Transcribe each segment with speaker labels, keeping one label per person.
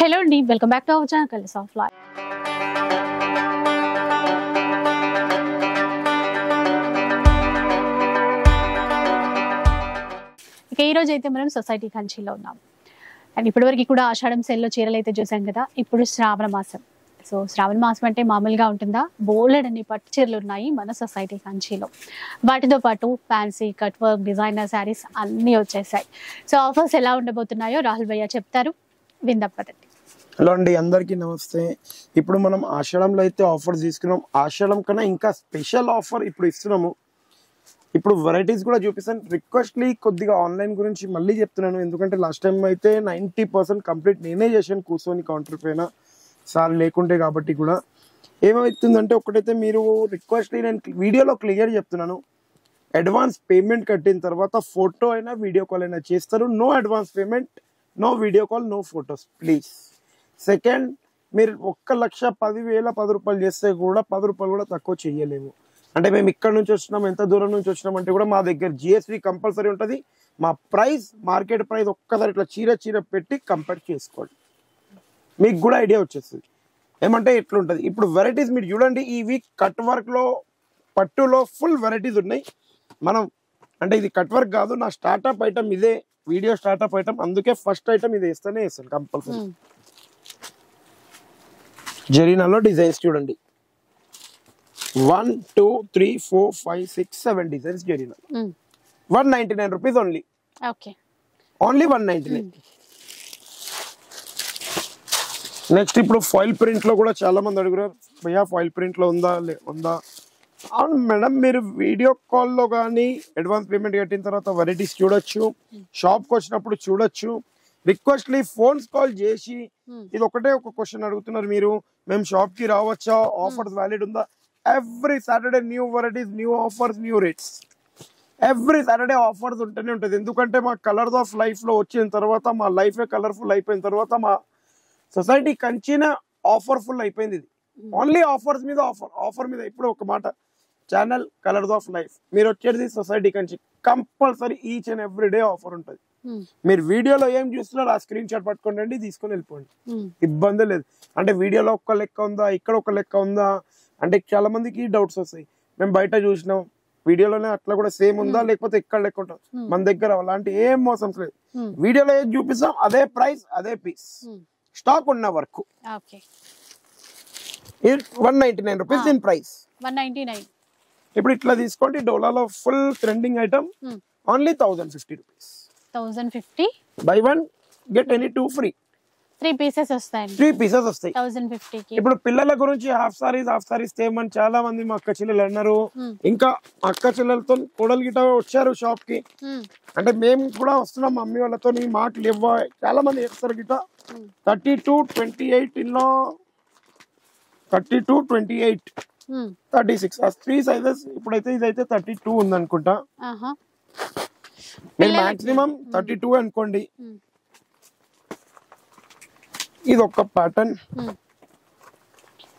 Speaker 1: Hello అండి, welcome back to our channel colours of life. ఇక ఈ రోజు అయితే మనం సొసైటీ కంచిలో ఉన్నాం. అండ్ ఇప్పటివరకు కూడా ఆషాఢం సెల్లో చీరలు అయితే చూసాం కదా. ఇప్పుడు శ్రావణ మాసం. సో శ్రావణ మాసం అంటే మామూలుగా ఉంటుందా? బోలెడన్ని పట్టు చీరలు ఉన్నాయి మన సొసైటీ కంచిలో. వాటితో పాటు fancy, cut work, designer saris అన్నీ వచ్చేసాయి. సో ఆఫర్స్ ఎలా ఉండబోతున్నాయో రాహుల్ భయ్య చెప్తారు, విందప్పదండి.
Speaker 2: హలో అండి, అందరికీ నమస్తే. ఇప్పుడు మనం ఆషాఢంలో అయితే ఆఫర్స్ తీసుకున్నాం. ఆషాఢం కన్నా ఇంకా స్పెషల్ ఆఫర్ ఇప్పుడు ఇస్తున్నాము. ఇప్పుడు వెరైటీస్ కూడా చూపిస్తాను. రిక్వెస్ట్లీ కొద్దిగా ఆన్లైన్ గురించి మళ్ళీ చెప్తున్నాను, ఎందుకంటే లాస్ట్ టైం అయితే 90% కంప్లీట్ నేనే చేశాను కూర్చొని కౌంటర్ పైన, సార్ లేకుంటే. కాబట్టి కూడా ఏమవుతుందంటే, ఒకటైతే మీరు రిక్వెస్ట్లీ నేను వీడియోలో క్లియర్ చెప్తున్నాను, అడ్వాన్స్ పేమెంట్ కట్టిన తర్వాత ఫోటో అయినా వీడియో కాల్ అయినా చేస్తారు. No advance payment, no video call, no photos please. Second, మీరు 1,10,000 10 రూపాయలు చేస్తే కూడా 10 రూపాయలు కూడా తక్కువ చేయలేము. అంటే మేము ఇక్కడ నుంచి వచ్చినాం, ఎంత దూరం నుంచి వచ్చినాం అంటే కూడా మా దగ్గర జిఎస్టీ కంపల్సరీ ఉంటుంది. మా ప్రైస్ మార్కెట్ ప్రైస్ ఒక్కసారి ఇట్లా చీర పెట్టి కంపేర్ చేసుకోండి, మీకు కూడా ఐడియా వచ్చేస్తుంది ఏమంటే ఎట్లుంటుంది. ఇప్పుడు వెరైటీస్ మీరు చూడండి. ఈ వీక్ కట్ వర్క్ లో, పట్టులో ఫుల్ వెరైటీస్ ఉన్నాయి. మనం అంటే ఇది కట్ వర్క్ కాదు, నా స్టార్ట్అప్ ఐటమ్ ఇదే, వీడియో స్టార్ట్అప్ ఐటమ్, అందుకే ఫస్ట్ ఐటమ్ ఇది వేస్తాను కంపల్సరీ. జరీనాలో డిజైన్స్ చూడండి, 1 2 3 4 5 6 7 designs Zarina. 199 rupees only.
Speaker 1: Okay,
Speaker 2: only 199. Next ఇప్పుడు ఫాయిల్ ప్రింట్ లో కూడా చాలా మంది అడుగుతారు, భయ్యా ఫాయిల్ ప్రింట్ లో ఉందా? అవును మేడం, మీరు వీడియో కాల్లో కానీ అడ్వాన్స్ పేమెంట్ కట్టిన తర్వాత వెరైటీస్ చూడొచ్చు, షాప్కి వచ్చినప్పుడు చూడొచ్చు. రిక్వెస్ట్లీ ఫోన్స్ కాల్ చేసి ఇది ఒకటే ఒక క్వశ్చన్ అడుగుతున్నారు మీరు, మేము షాప్ కి రావచ్చా, ఆఫర్స్ వ్యాలిడ్ ఉందా? Every Saturday new varieties, new offers, new rates. Every Saturday offers ఉంటూనే ఉంటుంది. ఎందుకంటే మా కలర్స్ ఆఫ్ లైఫ్ లో వచ్చిన తర్వాత, మా లైఫ్ కలర్ఫుల్ అయిపోయిన తర్వాత, మా సొసైటీ కంచిన ఆఫర్ఫుల్ అయిపోయింది. ఇది ఓన్లీ ఆఫర్స్ మీద ఆఫర్ మీద. ఇప్పుడు ఒక మాట, ఛానల్ కలర్స్ ఆఫ్ లైఫ్, మీరు వచ్చేది society Kanchi, compulsory each and every day offer ఉంటుంది. మీరు వీడియోలో ఏం చూస్తున్నారు ఆ స్క్రీన్ షాట్ పట్టుకోండి, తీసుకొని వెళ్ళిపోండి, ఇబ్బంది లేదు. అంటే వీడియోలో ఒక లెక్క ఉందా, ఇక్కడ ఒక లెక్క ఉందా అంటే చాలా మందికి డౌట్స్ వస్తాయి. మేము బయట చూసినాం, వీడియోలోనే అట్లా కూడా సేమ్ ఉందా లేకపోతే ఇక్కడ లెక్క ఉంటుంది. మన దగ్గర అలాంటి ఏం మోసం లేదు. వీడియోలో ఏం చూపిస్తాం అదే ప్రైస్, అదే పీస్, స్టాక్ ఉన్న వరకు. 199 రూపీస్ దీని ప్రైస్.
Speaker 1: 199.
Speaker 2: ఇప్పుడు ఇట్లా తీసుకోండి, డోలాలో full trending item, only 1050 rupees.
Speaker 1: 1050.
Speaker 2: Buy 1 get any 2 free.
Speaker 1: 3 pieces వస్తాయి.
Speaker 2: 3 పీసెస్ వస్తాయి
Speaker 1: 1050 కి.
Speaker 2: ఇప్పుడు పిల్లల గురించి హాఫ్ సారీస్ తేమని చాలా మంది మా అక్క చెల్లెలు అన్నారు. ఇంకా అక్క చెల్లెలతో కోడలు గిట వచ్చారు షాప్ కి. అంటే మేము కూడా వస్తున్నాం మమ్మీ వాళ్ళతో, మాటలు ఇవ్వ చాలా మంది చేస్తారు గిట. 32, 28 ఇన్లో 32, 28, 36 3 సైజెస్. ఇప్పుడైతే ఇదైతే 32 ఉంది అనుకుంటా. మీరు మాక్సిమం 32 అనుకోండి. ఇది ఒక ప్యాటర్న్,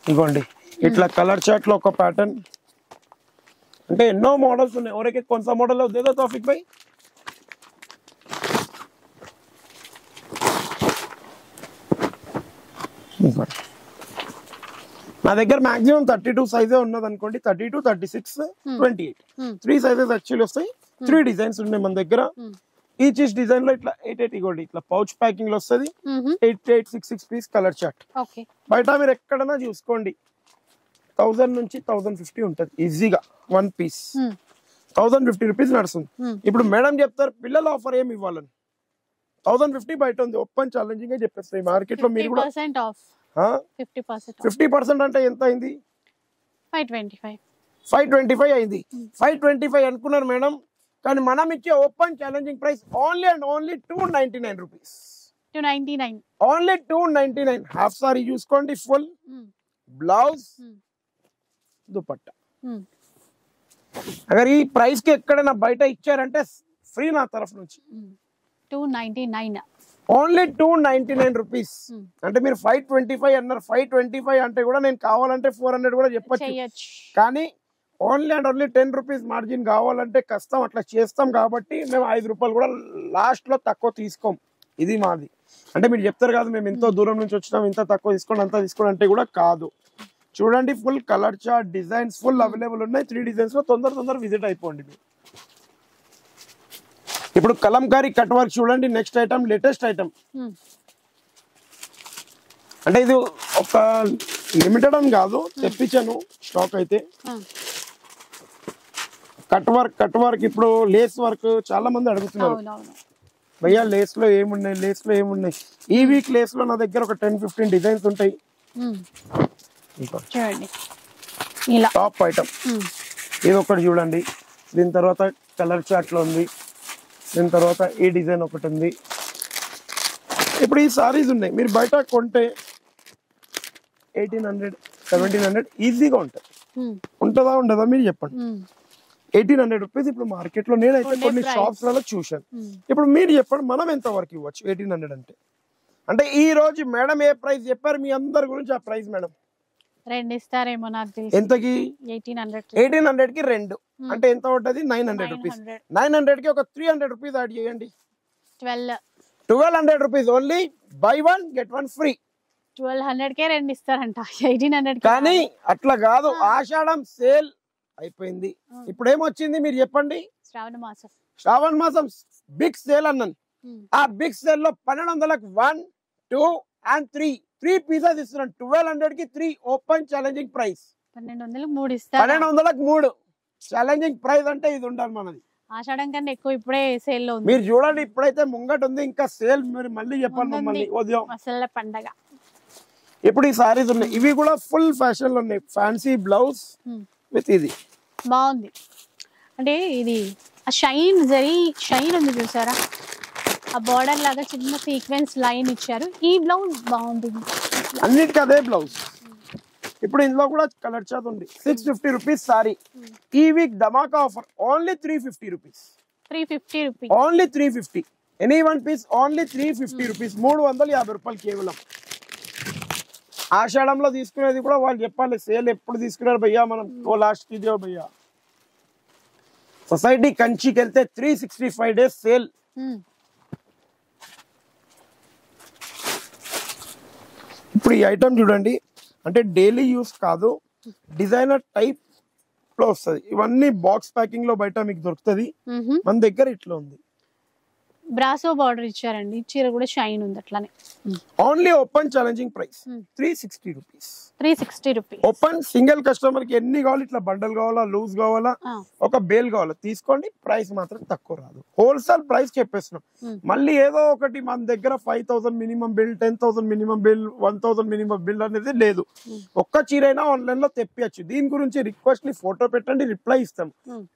Speaker 2: ఇదిగోండి ఇట్లా కలర్ చార్ట్ లో ఒక ప్యాటర్న్. అంటే ఎన్నో మోడల్స్ ఉన్నాయి. ఎవరికి కొంత మోడల్ దేదో తౌఫిక్ భాయ్. నా దగ్గర మాక్సిమం 32 సైజే ఉన్నది అనుకోండి. 32, 36, 28 3 సైజెస్ యాక్చువల్లీ వస్తాయి. 3 డిజైన్స్ ఉన్నాయి మన దగ్గర. ఈచ్ డిజైన్ లో ఇట్లా 8 ఇగోండి, ఇట్లా పౌచ్ ప్యాకింగ్ లో వస్తుంది. 8, 6 పీస్ కలర్ చార్ట్. బయట మీరు ఎక్కడన్నా చూసుకోండి 1000 నుంచి 1050 ఉంటుంది ఈజీగా. 1 పీస్ 1050 రూపీస్ నడుస్తుంది. ఇప్పుడు మేడం చెప్తారు పిల్లల ఆఫర్ ఏమి ఇవ్వాలని. 1050 బయట ఉంది, ఓపెన్ ఛాలెంజింగ్ గా చెప్పేస్తాయి మార్కెట్ లో. మీరు కూడా 50% అంటే ఎంత అయింది? 525 అయింది. 525 అనుకున్నారు మేడం, కానీ మనం ఇచ్చే open challenging price only and only 299 rupees.
Speaker 1: 299
Speaker 2: only 299. Half sorry చూసుకోండి, ఫుల్ బ్లౌజ్, దుపట్టా. అगर ఈ ప్రైస్ కి ఎక్కడైనా బయట ఇచ్చారంటే ఫ్రీ నా తరఫు నుంచి.
Speaker 1: 299
Speaker 2: ఓన్లీ 299 రూపీస్. అంటే మీరు 525 అన్నారు, 525 అంటే కూడా నేను కావాలంటే 400 కూడా చెప్పచ్చు. కానీ only and only 10 rupees margin కావాలంటే కష్టం, అట్లా చేస్తాం. కాబట్టి మేము 5 రూపాయలు కూడా లాస్ట్ లో తక్కువ తీసుకోం. ఇది మాది. అంటే మీరు చెప్తారు కాదు మేము ఎంతో దూరం నుంచి వచ్చినాం, ఇంత తక్కువ తీసుకోండి అంత తీసుకోండి అంటే కూడా కాదు. చూడండి full colour chart designs full available ఉన్నాయి. 3 డిజైన్స్ లో తొందర విజిట్ అయిపోండి మీరు. ఇప్పుడు కలంకారీ కట్ వర్క్ చూడండి. Next item latest item. అంటే ఇది ఒక లిమిటెడ్ అని కాదు, తెప్పించాను స్టాక్ అయితే. కట్ వర్క్ ఇప్పుడు లేస్ వర్క్ చాలా మంది అడుగుతున్నారు, భయ్యా లేస్ లో ఏమున్నాయి. ఈ వీక్ లేస్ లో నా దగ్గర ఒక 10-15 డిజైన్స్ ఉంటాయి. టాప్ ఐటమ్ ఇది ఒకటి చూడండి. దీని తర్వాత కలర్ చార్ట్ లో ఉంది. దీని తర్వాత ఈ డిజైన్ ఒకటి ఉంది. ఇప్పుడు ఈ సారీస్ ఉన్నాయి, మీరు బయట కొంటే 1800-1700 ఈజీగా ఉంటాయి. ఉంటుందా ఉండదా మీరు చెప్పండి. 1800 రూపీస్ ఇప్పుడు మార్కెట్ లో నేనైతే కొన్ని షాప్స్ లలో చూశాను. ఇప్పుడు మీరు చెప్పండి మనం ఎంత వరకు ఇవ్వచ్చు 1800 అంటే ఈ రోజు మేడం ఏ ప్రైస్ చెప్పారు మీ అందరి గురించి ఆ ప్రైస్ మేడం
Speaker 1: 2 ఇస్తారేమో నాకు తెలిసి.
Speaker 2: ఎంతకి? 1800 కి 2 అంటే ఎంత పడ్డది? 900 రూపీస్. 900 కి ఒక 300 రూపీస్ యాడ్ చేయండి. 1200 rupees only. Buy 1 get 1 free.
Speaker 1: 1200 కే 2 ఇస్తారంట 1800
Speaker 2: కానీ అట్లా కాదు, ఆషాఢం సేల్ అయిపోయింది. ఇప్పుడు ఏమొచ్చింది మీరు చెప్పండి? శ్రావణ మాసం బిగ్ సేల్ అన్నాను. ఆ బిగ్ సేల్ లో 1200కి 1, 2 and 3 పీసెస్ ఇస్తున్నాను. 1200 కి 3 ఓపెన్ ఛాలెంజింగ్ ప్రైస్. 1200కి 3 ఛాలెంజింగ్ ప్రైస్ అంటే ఇది ఉండాలి మనది.
Speaker 1: ఆషాఢం కన్నా ఎక్కువ ఇప్పుడే సేల్ లో ఉంది.
Speaker 2: మీరు చూడండి ఇప్పుడైతే ముంగట ఉంది, ఇంకా సేల్ మీరు మళ్ళీ చెప్పండి మమ్మల్ని ఉదయం
Speaker 1: అసలు పండగ.
Speaker 2: ఇప్పుడు ఈ సారీస్ ఉన్నాయి, ఇవి కూడా ఫుల్ ఫ్యాషన్ లో ఉన్నాయి. ఫ్యాన్సీ బ్లౌజ్ విత్ ఇది
Speaker 1: బాగుంది. అంటే ఇది షైన్ ఉంది చూసారా, ఆ బార్డర్ లాగా చిన్న సీక్వెన్స్ లైన్ ఇచ్చారు. ఈ బ్లౌజ్ బాగుంది,
Speaker 2: అన్నిటికీ అదే బ్లౌజ్. ఇప్పుడు ఇందులో కూడా కలర్ చార్ట్ ఉంది. 650 రూపీస్ సారీ. ఈ వీక్ ధమాకా offer only 350 rupees. Only 350. Any one piece only 350 rupees. 350 రూపాయలు కేవలం. ఆషాఢంలో తీసుకునేది కూడా వాళ్ళు చెప్పాలి సేల్ ఎప్పుడు తీసుకున్నారు భయ్యా మనం లాస్ట్ కి భయ్యా. సొసైటీ కంచికి వెళ్తే 365 డేస్ సేల్. ఇప్పుడు ఈ ఐటమ్ చూడండి, అంటే డైలీ యూస్ కాదు, డిజైనర్ టైప్ లో వస్తుంది. ఇవన్నీ బాక్స్ ప్యాకింగ్ లో బయట మీకు దొరుకుతుంది, మన దగ్గర ఇట్లా ఉంది.
Speaker 1: బ్రాసో బార్డర్ ఇచ్చారండి. చీర కూడా షైన్ ఉంది అట్లానే.
Speaker 2: Only open challenging price 360 rupees.
Speaker 1: 360 rupees
Speaker 2: open. Single customer కి ఎన్ని కావాలి, ఇట్లా బండల్ కావాలా, లూజ్ కావాలా, ఒక బేల్ కావాలా తీసుకోండి. ప్రైస్ మాత్రం తక్కువ రాదు. హోల్సేల్ ప్రైస్ చెప్పేస్తున్నాం. మళ్ళీ ఏదో ఒకటి మన దగ్గర 5000 minimum bill, 10,000 minimum bill, 1000 minimum bill అనేది లేదు. ఒక్క చీరైనా ఆన్లైన్ లో తెప్పియచ్చు. దీని గురించి రిక్వెస్ట్ ఫోటో పెట్టండి, రిప్లై ఇస్తాం.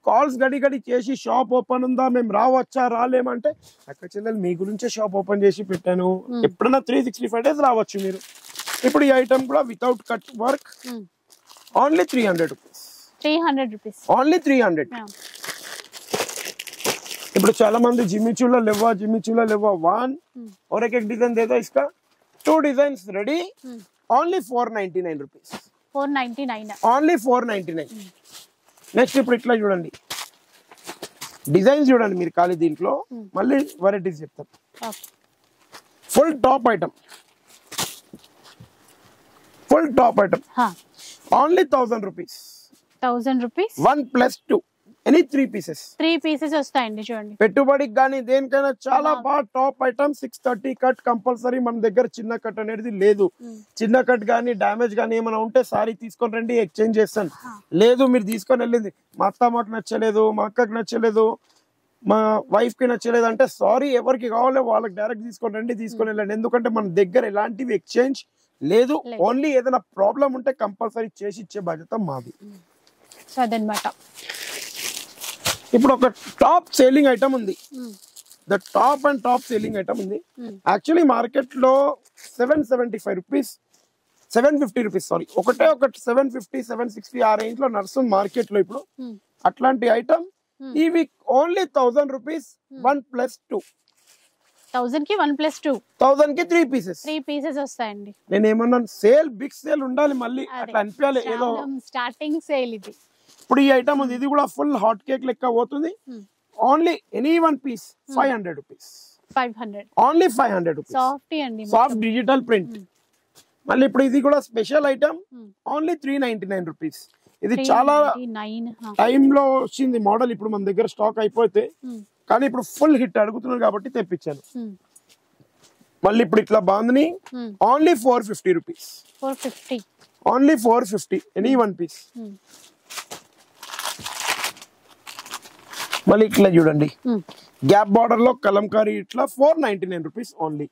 Speaker 2: కాల్స్ గడి చేసి షాప్ ఓపెన్ ఉందా, మేము రావచ్చా రాలేమంటే అక్క చెల్లెలు మీ గురించే షాప్ ఓపెన్ చేసి పెట్టాను. ఎప్పుడైనా 365 డేస్ రావచ్చు మీరు. ఇప్పుడు ఈ ఐటమ్ కూడా without cut work only 300 rupees.
Speaker 1: 300 rupees
Speaker 2: only 300. ఇప్పుడు చాలా మంది జిమ్మిచూలో లేవా 1 और एक डिजाइन दे दो, इसका 2 designs ready. Only 499 rupees.
Speaker 1: 499
Speaker 2: only 499. Next ఇప్పుడు ఇట్లా చూడండి, డిజైన్స్ చూడండి మీరు ఖాళీ దీంట్లో మళ్ళీ వెరైటీస్ చెప్తాం. Full top item only 1000 rupees.
Speaker 1: 1000 rupees
Speaker 2: 1+2 any 3 pieces.
Speaker 1: 3 pieces వస్తాయండి చూడండి.
Speaker 2: పెట్టుబడికి కానీ దేనికైనా చాలా బాగా టాప్ ఐటమ్. 630 cut compulsory. మన దగ్గర చిన్న కట్ అనేది లేదు. చిన్న కట్ కానీ డ్యామేజ్ కానీ ఏమైనా ఉంటే సారీ తీసుకొని రండి, ఎక్స్చేంజ్ చేస్తాను. లేదు మీరు తీసుకొని వెళ్ళింది మా అత్తమ్మకి నచ్చలేదు, మా అక్కకి నచ్చలేదు, మా వైఫ్ కి నచ్చలేదు అంటే సారీ, ఎవరికి కావాలో వాళ్ళకి డైరెక్ట్ తీసుకొని రండి, తీసుకొని వెళ్ళండి. ఎందుకంటే మన దగ్గర ఎలాంటివి ఎక్స్చేంజ్ లేదు. ఓన్లీ ఏదైనా ప్రాబ్లం ఉంటే కంపల్సరీ చేసి ఇచ్చే బాధ్యత మాది.
Speaker 1: అదనమాట.
Speaker 2: ఇప్పుడు ఒక టాప్ సేలింగ్ ఐటమ్ ఉంది. The top and top selling item ఉంది. యాక్చువల్లీ మార్కెట్ లో 775 రూపీస్, 750 రూపీస్ సారీ, ఒకటి 750, 760 ఆ రేంజ్ లో నడుస్తుంది మార్కెట్ లో ఇప్పుడు. అట్లాంటి ఐటమ్ ఈ వీక్ ఓన్లీ 1000 రూపీస్. 1+2.
Speaker 1: 1000 కి 1+2.
Speaker 2: 1000 కి 3 పీసెస్.
Speaker 1: 3 పీసెస్ వస్తాయండి.
Speaker 2: నేను ఏమన్నాను, సేల్ బిగ్ సేల్ ఉండాలి మళ్ళీ, అట్లా అనిపించాలి ఏదో
Speaker 1: స్టార్టింగ్ సేల్ ఇది.
Speaker 2: ఇప్పుడు ఈ ఐటమ్ ఉంది, ఇది కూడా ఫుల్ హాట్ కేక్ లెక్క పోతుంది. Only any 1 piece 500 rupees.
Speaker 1: 500
Speaker 2: only 500 rupees.
Speaker 1: Soft అండి,
Speaker 2: సాఫ్ట్ డిజిటల్ ప్రింట్. మళ్ళీ ఇప్పుడు ఇది కూడా స్పెషల్ ఐటమ్, ఓన్లీ 399 రూపీస్. ఇది చాలా
Speaker 1: 399
Speaker 2: టైమ్ లో వచ్చింది మోడల్, ఇప్పుడు మన దగ్గర స్టాక్ అయిపోతే, కానీ ఇప్పుడు ఫుల్ హిట్ అడుగుతున్నారు కాబట్టి తెప్పించాను. మళ్ళీ ఇప్పుడు ఇట్లా బాగుంది, only 450 rupees.
Speaker 1: 450
Speaker 2: only 450 any one piece. మళ్ళీ ఇట్లా చూడండి, గ్యాప్ బార్డర్ లో కలంకారీ, ఇట్లా 499 rupees only.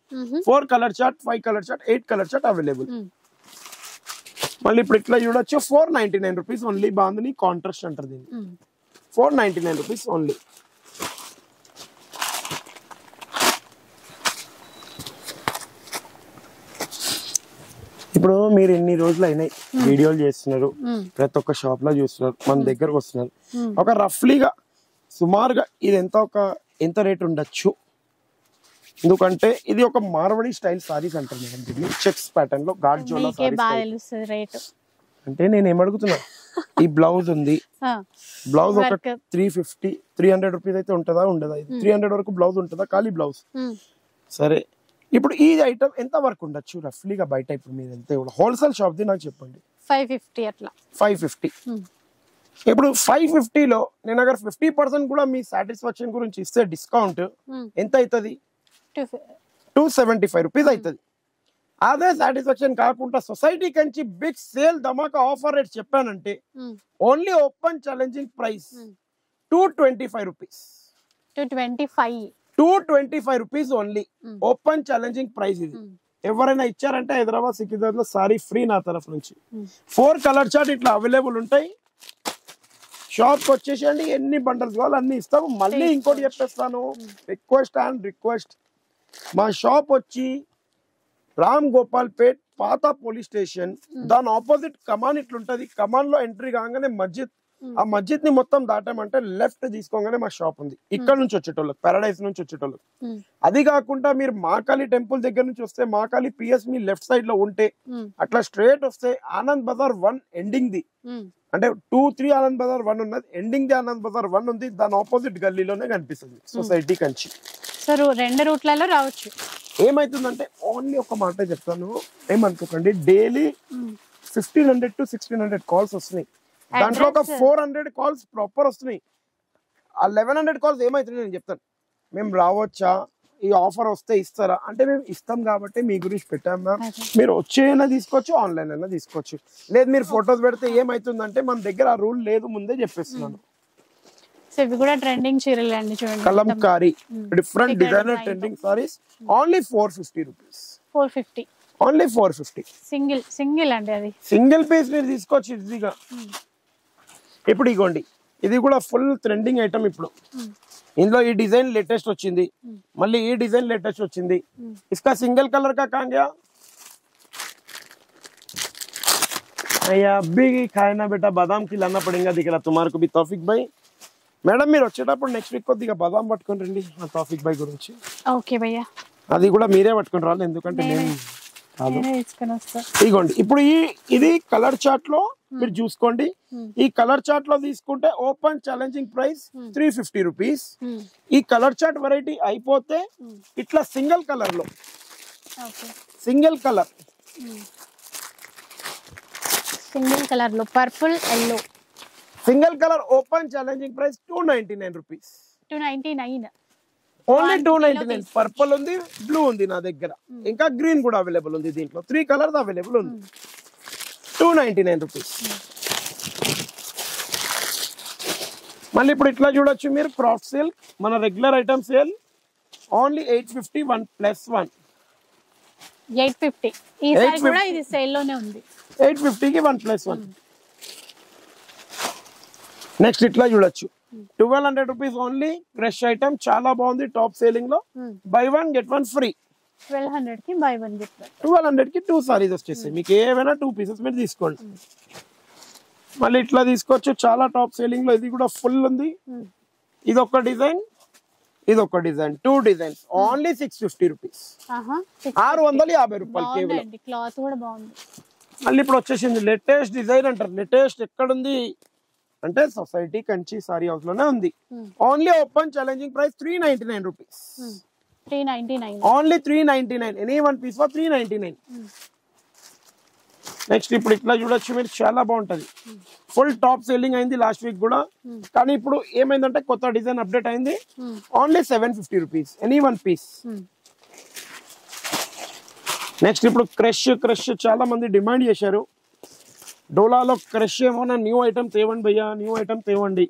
Speaker 2: 4 colour chart, 5 colour chart, 8 colour chart available. మళ్ళీ ఇప్పుడు ఇట్లా చూడొచ్చు, 499 రూపీస్ ఓన్లీ. బాగుంది, కాంట్రాస్ట్ అంటారు దీన్ని. 499 రూపీస్ ఓన్లీ. ఇప్పుడు మీరు ఎన్ని రోజులు అయినాయి వీడియోలు చేస్తున్నారు, ప్రతి ఒక్క షాప్ లో చూస్తున్నారు, మన దగ్గరకు వస్తున్నారు. ఒక రఫ్లీగా సుమారుగా ఇది ఎంత రేట్ ఉండొచ్చు? ఎందుకంటే ఇది ఒక మార్వడి స్టైల్ సారీస్ అంటారు మేడం, దీన్ని చెక్స్ ప్యాటర్న్ లో గాడ్ జోలా
Speaker 1: రేట్.
Speaker 2: అంటే నేను ఏమడుగుతున్నా, ఈ బ్లౌజ్ ఉంది, బ్లౌజ్ ఒక 350 300 రూపీస్ అయితే ఉంటుందా ఉండదా? 300 వరకు బ్లౌజ్ ఉంటుందా, ఖాళీ బ్లౌజ్? సరే, ఇప్పుడు ఈ ఐటమ్ ఎంత వరకు ఉండొచ్చు రఫ్లీగా బయట? ఇప్పుడు మీరు ఎంత హోల్సేల్ షాప్ ది నాకు చెప్పండి.
Speaker 1: 550 అట్లా. 550.
Speaker 2: ఇప్పుడు 550 లో నేను అగర్ 50% కూడా మీ సాటిస్ఫాక్షన్ గురించి ఇస్తే డిస్కౌంట్ ఎంత అవుతుంది? 275 రూపీస్ అవుతుంది. అదే సాటిస్ఫాక్షన్ కాకుండా సొసైటీ కంచి బిగ్ సేల్ ధమాకా ఆఫర్ రేట్ చెప్పానంటే only open challenging price 225 rupees. 225 rupees only open challenging price. ఇది ఎవరైనా ఇచ్చారంటే హైదరాబాద్ సికింద్రాబాద్ లో సారీ ఫ్రీ నా తరఫు నుంచి. 4 కలర్ చార్ట్ ఇట్లా అవైలబుల్ ఉంటాయి. షాప్ కి వచ్చేసేయండి, ఎన్ని బండల్స్ కావాలి అన్ని ఇస్తాము. మళ్ళీ ఇంకోటి చెప్పేస్తాను, రిక్వెస్ట్, మా షాప్ వచ్చి రామ్ గోపాల్ పేట్ పాత పోలీస్ స్టేషన్, దాని ఆపోజిట్ కమాన్ ఇట్లుంటది. కమాన్ లో ఎంట్రీ కాగానే మస్జిద్, ఆ మస్జిద్ ని మొత్తం దాటామంటే లెఫ్ట్ తీసుకోగానే మా షాప్ ఉంది. ఇక్కడ నుంచి వచ్చేటోళ్ళకి, పారడైస్ నుంచి వచ్చేటోళ్ళకి. అది కాకుండా మీరు మాకాళి టెంపుల్ దగ్గర నుంచి వస్తే, మాకాళి పిఎస్ మీ లెఫ్ట్ సైడ్ లో ఉంటే అట్లా స్ట్రేట్ వస్తే ఆనంద్ బజార్ 1 ఎండింగ్ ది, అంటే 2, 3 ఆనంద్ బజార్ 1 ఉన్నది, ఎండింగ్ ది ఆనంద్ బజార్ 1 ఉంది. దాని ఆపోజిట్ గల్లీలోనే కనిపిస్తుంది సొసైటీ కంచి.
Speaker 1: సార్ 2 రూట్లలో రావచ్చు.
Speaker 2: ఏమైతుందంటే ఓన్లీ ఒక మాట చెప్తాను, ఏమనుకోకండి, డైలీ 1500 to 1600 కాల్స్ వస్తున్నాయి. దాంట్లో ఒక 400 కాల్స్ ప్రాపర్ వస్తున్నాయి. ఆ 1100 కాల్స్ ఏమైతున్నాయి నేను చెప్తాను. మేము రావచ్చా, ఈ ఆఫర్ వస్తే ఇస్తారా అంటే, మేము ఇస్తాం కాబట్టి మీ గురించి పెట్టాం మ్యామ్. మీరు వచ్చేనా తీసుకోవచ్చు, ఆన్లైన్ అయినా తీసుకోవచ్చు. లేదు మీరు ఫొటోస్ పెడితే ఏమైతుందంటే మన దగ్గర ఆ రూల్ లేదు, ముందే చెప్పేస్తున్నాను.
Speaker 1: ఇవి కూడా ట్రెండింగ్ చీరలు అండి, చూడండి.
Speaker 2: Kalamkari different designer trending saris only 450 rupees.
Speaker 1: 450
Speaker 2: only 450.
Speaker 1: Single అండి, అది
Speaker 2: సింగిల్ పీస్ మీరు తీసుకోవచ్చు ఈజీగా. ఇప్పుడు ఇగోండి, ఇది కూడా ఫుల్ ట్రెండింగ్ ఐటమ్. ఇప్పుడు ఇందులో ఈ డిజైన్ లేటెస్ట్ వచ్చింది, మళ్ళీ ఈ డిజైన్ లేటెస్ట్ వచ్చింది. ఇస్కా సింగిల్ కలర్ కా కాంగ్ గయా అయ్యా, అబ్బి ఖాయనా బేటా, బాదాం ఖిలానా పడేగా దిఖ రहा तुम्हारे को भी तौफीक भाई. మేడం మీరు వచ్చేటప్పుడు నెక్స్ట్ వీక్ కొద్దిగా బాదాం పట్టుకొని రండి, ఆ తౌఫీక్ భాయ్ గురించి.
Speaker 1: ఓకే భయ్యా,
Speaker 2: అది కూడా మీరే పట్టుకొని రావాలి, ఎందుకంటే నేను ఇగోండి. ఇప్పుడు ఇది కలర్ చార్ట్ లో మీరు చూసుకోండి. ఈ కలర్ చార్ట్ లో తీసుకుంటే ఓపెన్ ఛాలెంజింగ్ ప్రైస్ 350 రూపీస్. ఈ కలర్ చార్ట్ వెరైటీ అయిపోతే ఇట్లా సింగిల్ కలర్ లో, సింగిల్ కలర్
Speaker 1: లో purple yellow,
Speaker 2: single colour open challenging price 299 rupees.
Speaker 1: 299
Speaker 2: only 299. Purple ఉంది, బ్లూ ఉంది నా దగ్గర, ఇంకా గ్రీన్ కూడా అవైలబుల్ ఉంది. దీంట్లో 3 కలర్స్ అవైలబుల్ ఉంది. 299 రూపీస్. మళ్ళీ ఇప్పుడు ఇట్లా చూడొచ్చు మీరు, క్రాఫ్ట్ సిల్క్ మన రెగ్యులర్ ఐటమ్ సేల్ ఓన్లీ 850 1+1.
Speaker 1: 850 ఈసారి కూడా ఇది సేల్ లోనే ఉంది.
Speaker 2: 850 కి 1+1. నెక్స్ట్ ఇట్లా చూడొచ్చు, 1200 రూపీస్ ఓన్లీ. క్రష్ ఐటమ్ చాలా బాగుంది, టాప్ సేలింగ్ లో. By 1 get 1 free.
Speaker 1: 1200 కి బై 1 get 1.
Speaker 2: 1200 కి 2 సారీస్ వచ్చేస్తాయి. మీకు ఏమైనా 2 పీసెస్ మీరు తీసుకోండి. మళ్ళీ ఇట్లా తీసుకోవచ్చు, చాలా టాప్ సేలింగ్ లో. ఇది కూడా ఫుల్ ఉంది. ఇది ఒక డిజైన్, ఇది ఒక డిజైన్, 2 డిజైన్స్ ఓన్లీ 650 రూపీస్. 650 రూపాయలు కేవలం.
Speaker 1: క్లాత్ కూడా బాగుంది.
Speaker 2: మళ్ళీ ఇప్పుడు వచ్చేసింది లేటెస్ట్ డిజైన్ అంటారు. లేటెస్ట్ ఎక్కడుంది అంటే సొసైటీ కంచి సారీ హౌస్ లోనే ఉంది. Only open challenging price 399 rupees.
Speaker 1: 399.
Speaker 2: Only 399. Any one piece for 399. Next ఇప్పుడు ఇట్లా చూడొచ్చు మీరు, చాలా బాగుంటది. ఫుల్ టాప్ సెల్లింగ్ అయింది లాస్ట్ వీక్ కూడా, కానీ ఇప్పుడు ఏమైందంటే కొత్త డిజైన్ అప్డేట్ అయింది. Only 750 rupees any one piece. Next ఇప్పుడు క్రష్ చాలా మంది డిమాండ్ చేశారు. డోలాలో క్రష్ ఏమో నా న్యూ ఐటమ్ తేవండి భయ్యా, న్యూ ఐటమ్ తేవండి.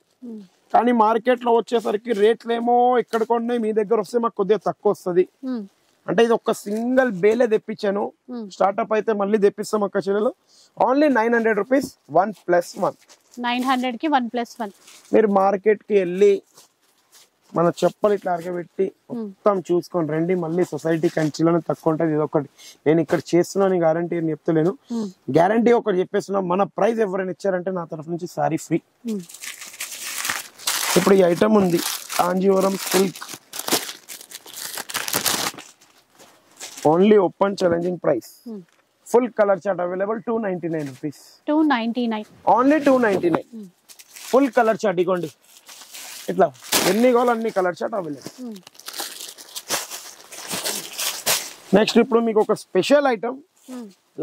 Speaker 2: కానీ మార్కెట్ లో వచ్చేసరికి రేట్లు ఏమో ఎక్కడ కొన్నాయి, మీ దగ్గర వస్తే మాకు కొద్దిగా తక్కువ వస్తుంది. అంటే ఇది ఒక సింగిల్ బేలే తెప్పించాను, స్టార్ట్అప్ అయితే మళ్ళీ తెప్పిస్తాం అక్క చెల్లెలు. Only 900 rupees 1+1.
Speaker 1: 900 కి 1+1.
Speaker 2: మీరు మార్కెట్ కి వెళ్ళి మన చెప్పలు ఇట్లా అరగబెట్టి మొత్తం చూసుకొని రండి. మళ్ళీ సొసైటీ కంచిలోనే తక్కువ ఉంటుంది. ఇది ఒకటి నేను ఇక్కడ చేస్తున్నాను గ్యారంటీ అని చెప్తలేను, గ్యారంటీ ఒకటి చెప్పేస్తున్నా. మన ప్రైస్ ఎవరైనా ఇచ్చారంటే నా తరఫు నుంచి సారీ ఫ్రీ. ఇప్పుడు ఈ ఐటమ్ ఉంది Kanjeevaram silk, only open challenging price. Full colour chart available 299 rupees.
Speaker 1: 299.
Speaker 2: Only 299. Full colour chart ఇగోండి, ఇట్లా ఎన్ని కావాలి అన్ని కలర్ చార్ట్ అవైలబుల్. నెక్స్ట్ ఇప్పుడు మీకు ఒక స్పెషల్ ఐటమ్,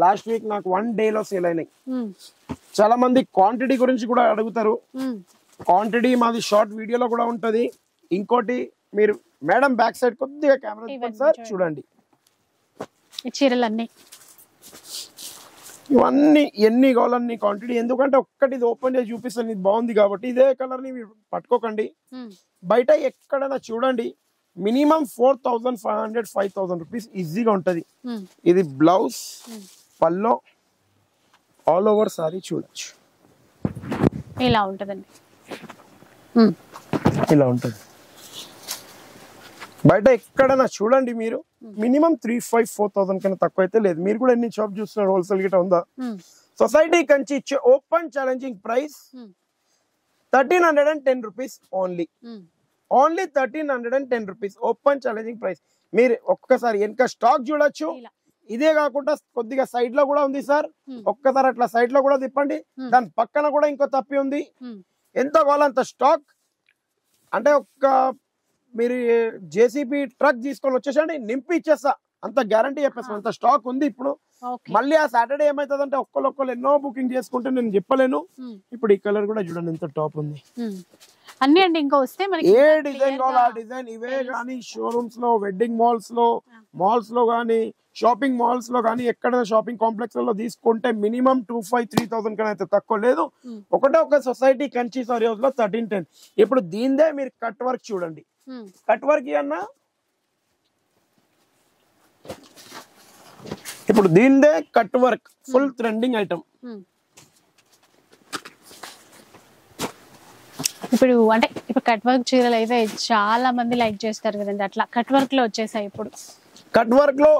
Speaker 2: లాస్ట్ వీక్ నాకు 1 డేలో సేల్ అయినాయి. చాలా మంది క్వాంటిటీ గురించి కూడా అడుగుతారు. క్వాంటిటీ మాది షార్ట్ వీడియోలో కూడా ఉంటది. ఇంకోటి మీరు మేడం బ్యాక్ సైడ్ కొద్దిగా కెమెరా సార్ చూడండి,
Speaker 1: ఈ చీరలన్నీ
Speaker 2: ఇవన్నీ ఎన్ని కావాలన్నీ క్వాంటిటీ. ఎందుకంటే ఒక్కటి ఇది ఓపెన్ చేసి చూపిస్తాను, ఇది బాగుంది కాబట్టి. ఇదే కలర్ ని మీరు పట్టుకోకండి, బయట ఎక్కడైనా చూడండి మినిమం 4500 5000 రూపీస్ ఈజీగా ఉంటది. ఇది బ్లౌజ్, పల్లో, ఆల్ ఓవర్ సారీ చూడొచ్చు,
Speaker 1: ఇలా ఉంటదండి.
Speaker 2: ఇలా ఉంటది. బయట ఎక్కడైనా చూడండి మీరు మినిమం 3500-4000 కన్నా తక్కువ అయితే లేదు. మీరు కూడా ఎన్ని షాప్ చూస్తున్నారు, హోల్సేల్ గిట్ట ఉందా? సొసైటీ కంచి ఇచ్చే open challenging price 1310 rupees only. Only 1310 rupees open challenging price. మీరు ఒక్కసారి వెనక స్టాక్ చూడొచ్చు. ఇదే కాకుండా కొద్దిగా సైడ్ లో కూడా ఉంది సార్, ఒక్కసారి అట్లా సైడ్ లో కూడా తిప్పండి. దాని పక్కన కూడా ఇంకో తప్పి ఉంది. ఎంత కావాలంత స్టాక్, అంటే ఒక్క మీరు జేసీబీ ట్రక్ తీసుకొని వచ్చేసండి, నింపి ఇచ్చేస్తా, అంత గ్యారంటీ చెప్పేస్తాను. అంత స్టాక్ ఉంది. ఇప్పుడు మళ్ళీ ఆ సాటర్డే ఏమైతుంది అంటే ఒక్కరు ఎన్నో బుకింగ్ చేసుకుంటే నేను చెప్పలేను. ఇప్పుడు ఈ కలర్ కూడా చూడండి ఎంత టాప్ ఉంది.
Speaker 1: అన్ని అండి ఇంకా వస్తే
Speaker 2: ఏ డిజైన్ కావాలో ఆ డిజైన్. ఇవే కానీ షోరూమ్స్ లో, వెడ్డింగ్ మాల్స్ లో కానీ, షాపింగ్ మాల్స్ లో కానీ, ఎక్కడ షాపింగ్ కాంప్లెక్స్ లో తీసుకుంటే మినిమం 2500-3000 కన్నా అయితే తక్కువ లేదు. ఒకటే ఒక సొసైటీ కంచి సారీ హౌస్ లో 1310. ఇప్పుడు దీందే మీరు కట్ వర్క్ చూడండి, కట్ వర్క్ అన్నా ఇప్పుడు దీందే cut work full trending item.
Speaker 1: ఇప్పుడు అంటే ఇప్పుడు కట్ వర్క్ చీరలు అయితే చాలా మంది లైక్ చేస్తారు కదండి, అట్లా కట్ వర్క్ లో వచ్చేసాయి. ఇప్పుడు
Speaker 2: కట్ వర్క్ లో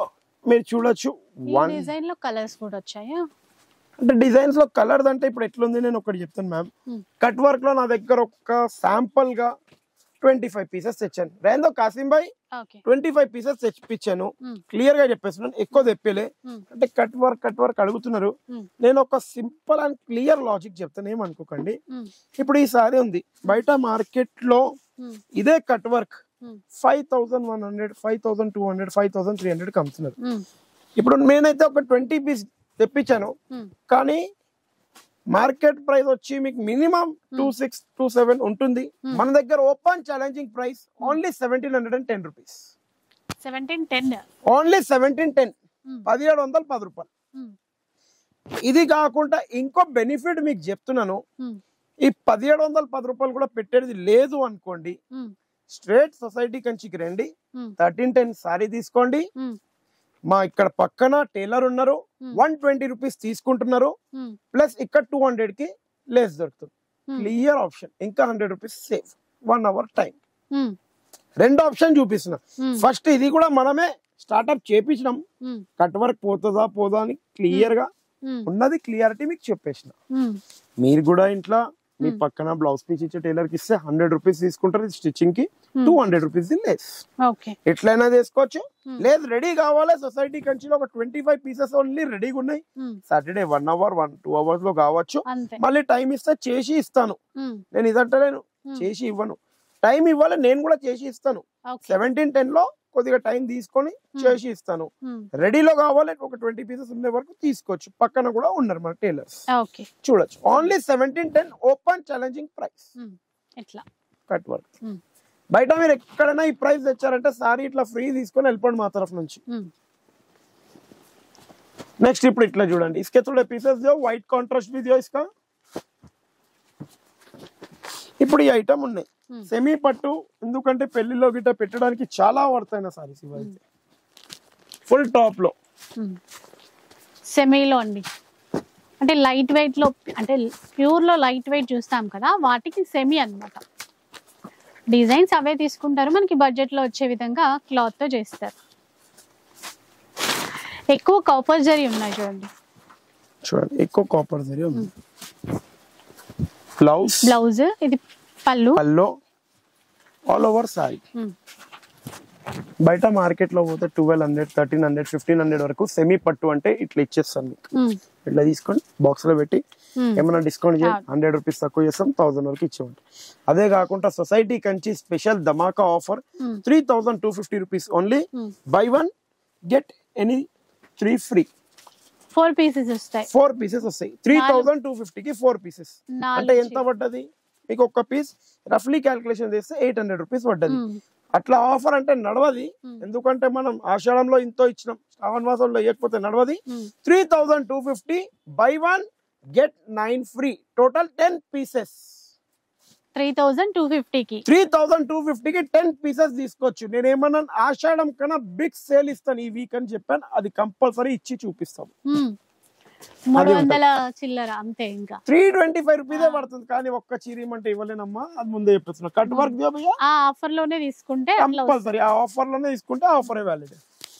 Speaker 2: మీరు చూడొచ్చు,
Speaker 1: డిజైన్ లో కలర్స్ కూడా వచ్చాయా?
Speaker 2: అంటే డిజైన్స్ లో కలర్స్ అంటే ఇప్పుడు ఎట్లుంది నేను ఒకటి చెప్తాను మ్యామ్. కట్ వర్క్ లో నా దగ్గర ఒక శాంపుల్ గా 25 పీసెస్ తెచ్చాను. రేందో కాసిం భాయ్ 25 పీసెస్ తెప్పించాను. క్లియర్ గా చెప్పేస్తున్నాను, ఎక్కువ తెప్పలే. అంటే కట్ వర్క్ అడుగుతున్నారు. నేను ఒక సింపుల్ అండ్ క్లియర్ లాజిక్ చెప్తాను, ఏమనుకోకండి. ఇప్పుడు ఈ సారీ ఉంది బయట మార్కెట్ లో, ఇదే కట్ వర్క్ 5100, 5200, 5300 అమ్ముతున్నారు. ఇప్పుడు నేనైతే ఒక 20 పీస్ తెప్పించాను, కానీ మార్కెట్ ప్రైస్ వచ్చి మీకు మినిమం 2627 ఉంటుంది. మన దగ్గర open challenging price only 1710 rupees.
Speaker 1: 1710
Speaker 2: only 1710, 1710 రూపాయలు. ఇది కాకుండా ఇంకో బెనిఫిట్ మీకు చెప్తున్నాను, ఈ 1710 రూపాయలు కూడా పెట్టేది లేదు అనుకోండి, స్ట్రేట్ సొసైటీ కంచికి రండి, 1310 సారీ తీసుకోండి. మా ఇక్కడ పక్కన టైలర్ ఉన్నారు, 120 రూపీస్ తీసుకుంటున్నారు, ప్లస్ ఇక్కడ 200 కి లెస్ దొరుకుతుంది. క్లియర్ ఆప్షన్, ఇంకా 100 రూపీస్ సేవ్, 1 అవర్ టైం. రెండు ఆప్షన్ చూపిస్తున్నా. ఫస్ట్ ఇది కూడా మనమే స్టార్ట్అప్ చేపించినాం, కట్ వర్క్ పోతుందా పోదా అని క్లియర్ గా ఉన్నది, క్లియారిటీ మీకు చెప్పేసిన. మీరు కూడా ఇంట్లో మీ పక్కన బ్లౌజ్ పీస్ ఇచ్చే టైలర్ కి ఇస్తే 100 రూపీస్ తీసుకుంటారు స్టిచ్చింగ్ కి, 200 రూపీస్ లెస్. ఎట్లయినా చేసుకోవచ్చు. లేదు రెడీ కావాలి, సొసైటీ కంచిలో ఒక 25 పీసెస్ ఓన్లీ రెడీగా ఉన్నాయి. సాటర్డే 1 అవర్ 1-2 అవర్స్ లో కావచ్చు. మళ్ళీ టైం ఇస్తే చేసి ఇస్తాను. నేను ఇదంటే నేను చేసి ఇవ్వను, టైం ఇవ్వాలి, నేను కూడా చేసి ఇస్తాను. 1710 లో కొద్దిగా టైం తీసుకొని చేసి ఇస్తాను. రెడీలో కావాలి ఒక 20 పీసెస్ ఉండే వరకు తీసుకోవచ్చు. పక్కన కూడా ఉన్నారు మన టైలర్స్, చూడొచ్చు. Only 1710 open challenging price. Cut work బయట మీరు ఎక్కడైనా ఈ ప్రైస్ తెచ్చారంటే సారీ ఇట్లా ఫ్రీ తీసుకొని వెళ్ళిపోండి మా తరఫు నుంచి. నెక్స్ట్ ఇప్పుడు ఇట్లా చూడండి, इसके थोड़े पीसेस जो व्हाइट कांट्रास्ट भी दियो इसका. ఇప్పుడు ఈ ఐటమ్ ఉన్నాయి సెమీ పట్టు, ఎందుకంటే పెళ్లిలో గిట్ట పెట్టడానికి చాలా వర్తైన సారీస్ ఇవైతే. ఫుల్ టాప్ లో
Speaker 1: సెమీలో అండి, అంటే లైట్ వెయిట్ లో, అంటే ప్యూర్ లో లైట్ వెయిట్ చూస్తాం కదా, వాటికి సెమీ అన్నమాట. డిజైన్స్ అవే తీసుకుంటారు, మనకి బడ్జెట్ లో వచ్చే విధంగా క్లాత్ తో చేస్తారు. ఎక్కువ కాపర్ జరీ ఉన్నాయి చూడండి,
Speaker 2: ఎక్కువ కాపర్ జరీ ఉంది.
Speaker 1: బ్లౌజ్ ఇది పళ్ళు
Speaker 2: ఆల్ ఓవర్ సారీ. బయట మార్కెట్ లో పోతే 1200, 1300, 1500 వరకు సెమీ పట్టు అంటే ఇట్లా ఇచ్చేస్తాను మీకు. ఇట్లా తీసుకొని బాక్స్ లో పెట్టి ఏమైనా డిస్కౌంట్ చేసి 100 రూపీస్ తక్కువ చేస్తాం, 1000 వరకు ఇచ్చేవాడి. అదే కాకుండా సొసైటీ కంచి స్పెషల్ ధమాకా offer 3250 rupees only. Buy 1 get any 3 free.
Speaker 1: 4 pieces వస్తాయి.
Speaker 2: 4 పీసెస్ వస్తాయి. 3250 కి 4 పీసెస్ అంటే ఎంత పడ్డది మీకు? ఒక్క పీస్ రఫ్లీ క్యాల్కులేషన్ చేస్తే 800 రూపీస్ పడ్డది. అట్లా ఆఫర్ అంటే నడవది, ఎందుకంటే మనం ఆషాఢంలో ఇంతో ఇచ్చినాం, శ్రావణ మాసంలో ఇవ్వకపోతే నడవది. 3250 by 1 get 9 free. Total 10 pieces
Speaker 1: 3250 కి
Speaker 2: 3250 కి 10 పీసెస్ తీసుకోవచ్చు. నేనేమన్నా ఆషాఢం కన్నా బిగ్ సేల్ ఇస్తాను ఈ వీక్ అని చెప్పాను, అది కంపల్సరీ ఇచ్చి చూపిస్తాం.
Speaker 1: 300 చిల్లర అంతే, ఇంకా
Speaker 2: 325 రూపీసే పడుతుంది. కానీ ఒక్క చీరమంటే ఇవ్వలేనమ్మా, అది ముందే చెప్పేస్తున్నా. కట్ వర్క్
Speaker 1: ఆ ఆఫర్ లోనే తీసుకుంటే
Speaker 2: కంపల్సరీ, ఆ ఆఫర్ లోనే తీసుకుంటే ఆఫరే వ్యాలిడ్.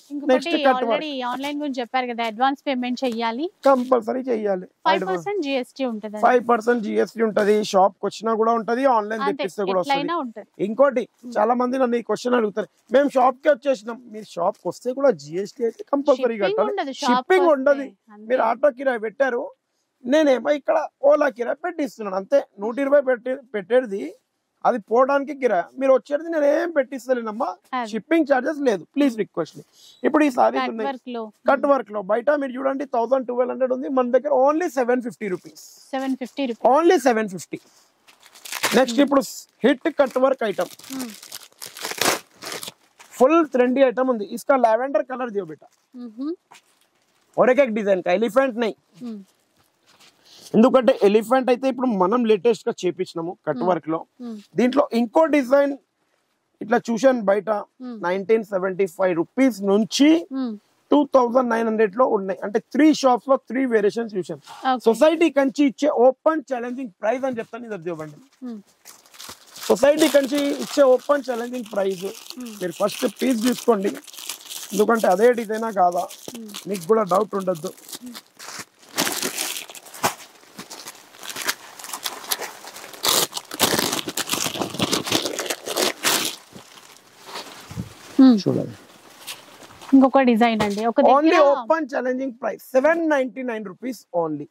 Speaker 1: ఆల్రెడీ ఆన్లైన్ గురించి చెప్పారు కదా, అడ్వాన్స్ పేమెంట్ చెయ్యాలి,
Speaker 2: కంపల్సరీ చెయ్యాలి.
Speaker 1: 5% GST ఉంటది.
Speaker 2: 5% GST ఉంటది. షాప్ కి వచ్చినా కూడా ఉంటది, ఆన్లైన్ తెప్పిస్తే కూడా వస్తుంది. ఇంకోటి చాలా మంది నన్ను ఈ క్వశ్చన్ అడుగుతారు, మేము షాప్ కి వచ్చేసినాం, మీరు షాప్ కి వస్తే కూడా GST అయితే కంపల్సరీ కట్టాలి. షిప్పింగ్ ఉండదు. మీరు ఆటో కిరాయి పెట్టారు, నేనేమో ఇక్కడ ఓలా కిరాయి పెట్టిస్తున్నాను అంతే. 120 పెట్టేది అది పోవడానికి కిరాయి, మీరు వచ్చేది నేను ఏం పెట్టిస్తలేనమ్మా, షిప్పింగ్ చార్జెస్ లేదు. Please request. ఇప్పుడు ఈ సారీస్ ఉన్నాయి కట్ వర్క్ లో, బయట మీరు చూడండి 1200 ఉంది, మన దగ్గర ఓన్లీ 750 రూపీస్. ఓన్లీ 750. నెక్స్ట్ ఇప్పుడు hit cut work item, full trendy item ఉంది. इसका लैवेंडर कलर दियो बेटा, और एक डिजाइन का एलिफेंट नहीं. ఎందుకంటే ఎలిఫెంట్ అయితే ఇప్పుడు మనం లేటెస్ట్ గా చేపించినాము కట్ వర్క్ లో. దీంట్లో ఇంకో డిజైన్ ఇట్లా చూసాను బయట 1975 రూపీస్ నుంచి 2900 లో ఉన్నాయి. అంటే 3 షాప్స్ లో 3 వేరియేషన్స్ చూసాను. సొసైటీ కంచి ఇచ్చే ఓపెన్ ఛాలెంజింగ్ ప్రైస్ అని చెప్తాను, ఇది ఇవ్వండి. సొసైటీ కంచి ఇచ్చే ఓపెన్ ఛాలెంజింగ్ ప్రైస్ మీరు ఫస్ట్ పీస్ తీసుకోండి, ఎందుకంటే అదే డిజైనా కాదా మీకు కూడా డౌట్ ఉండద్దు. చూడండి
Speaker 1: ఇంకొక డిజైన్ అండి,
Speaker 2: only open challenging price 799 rupees only.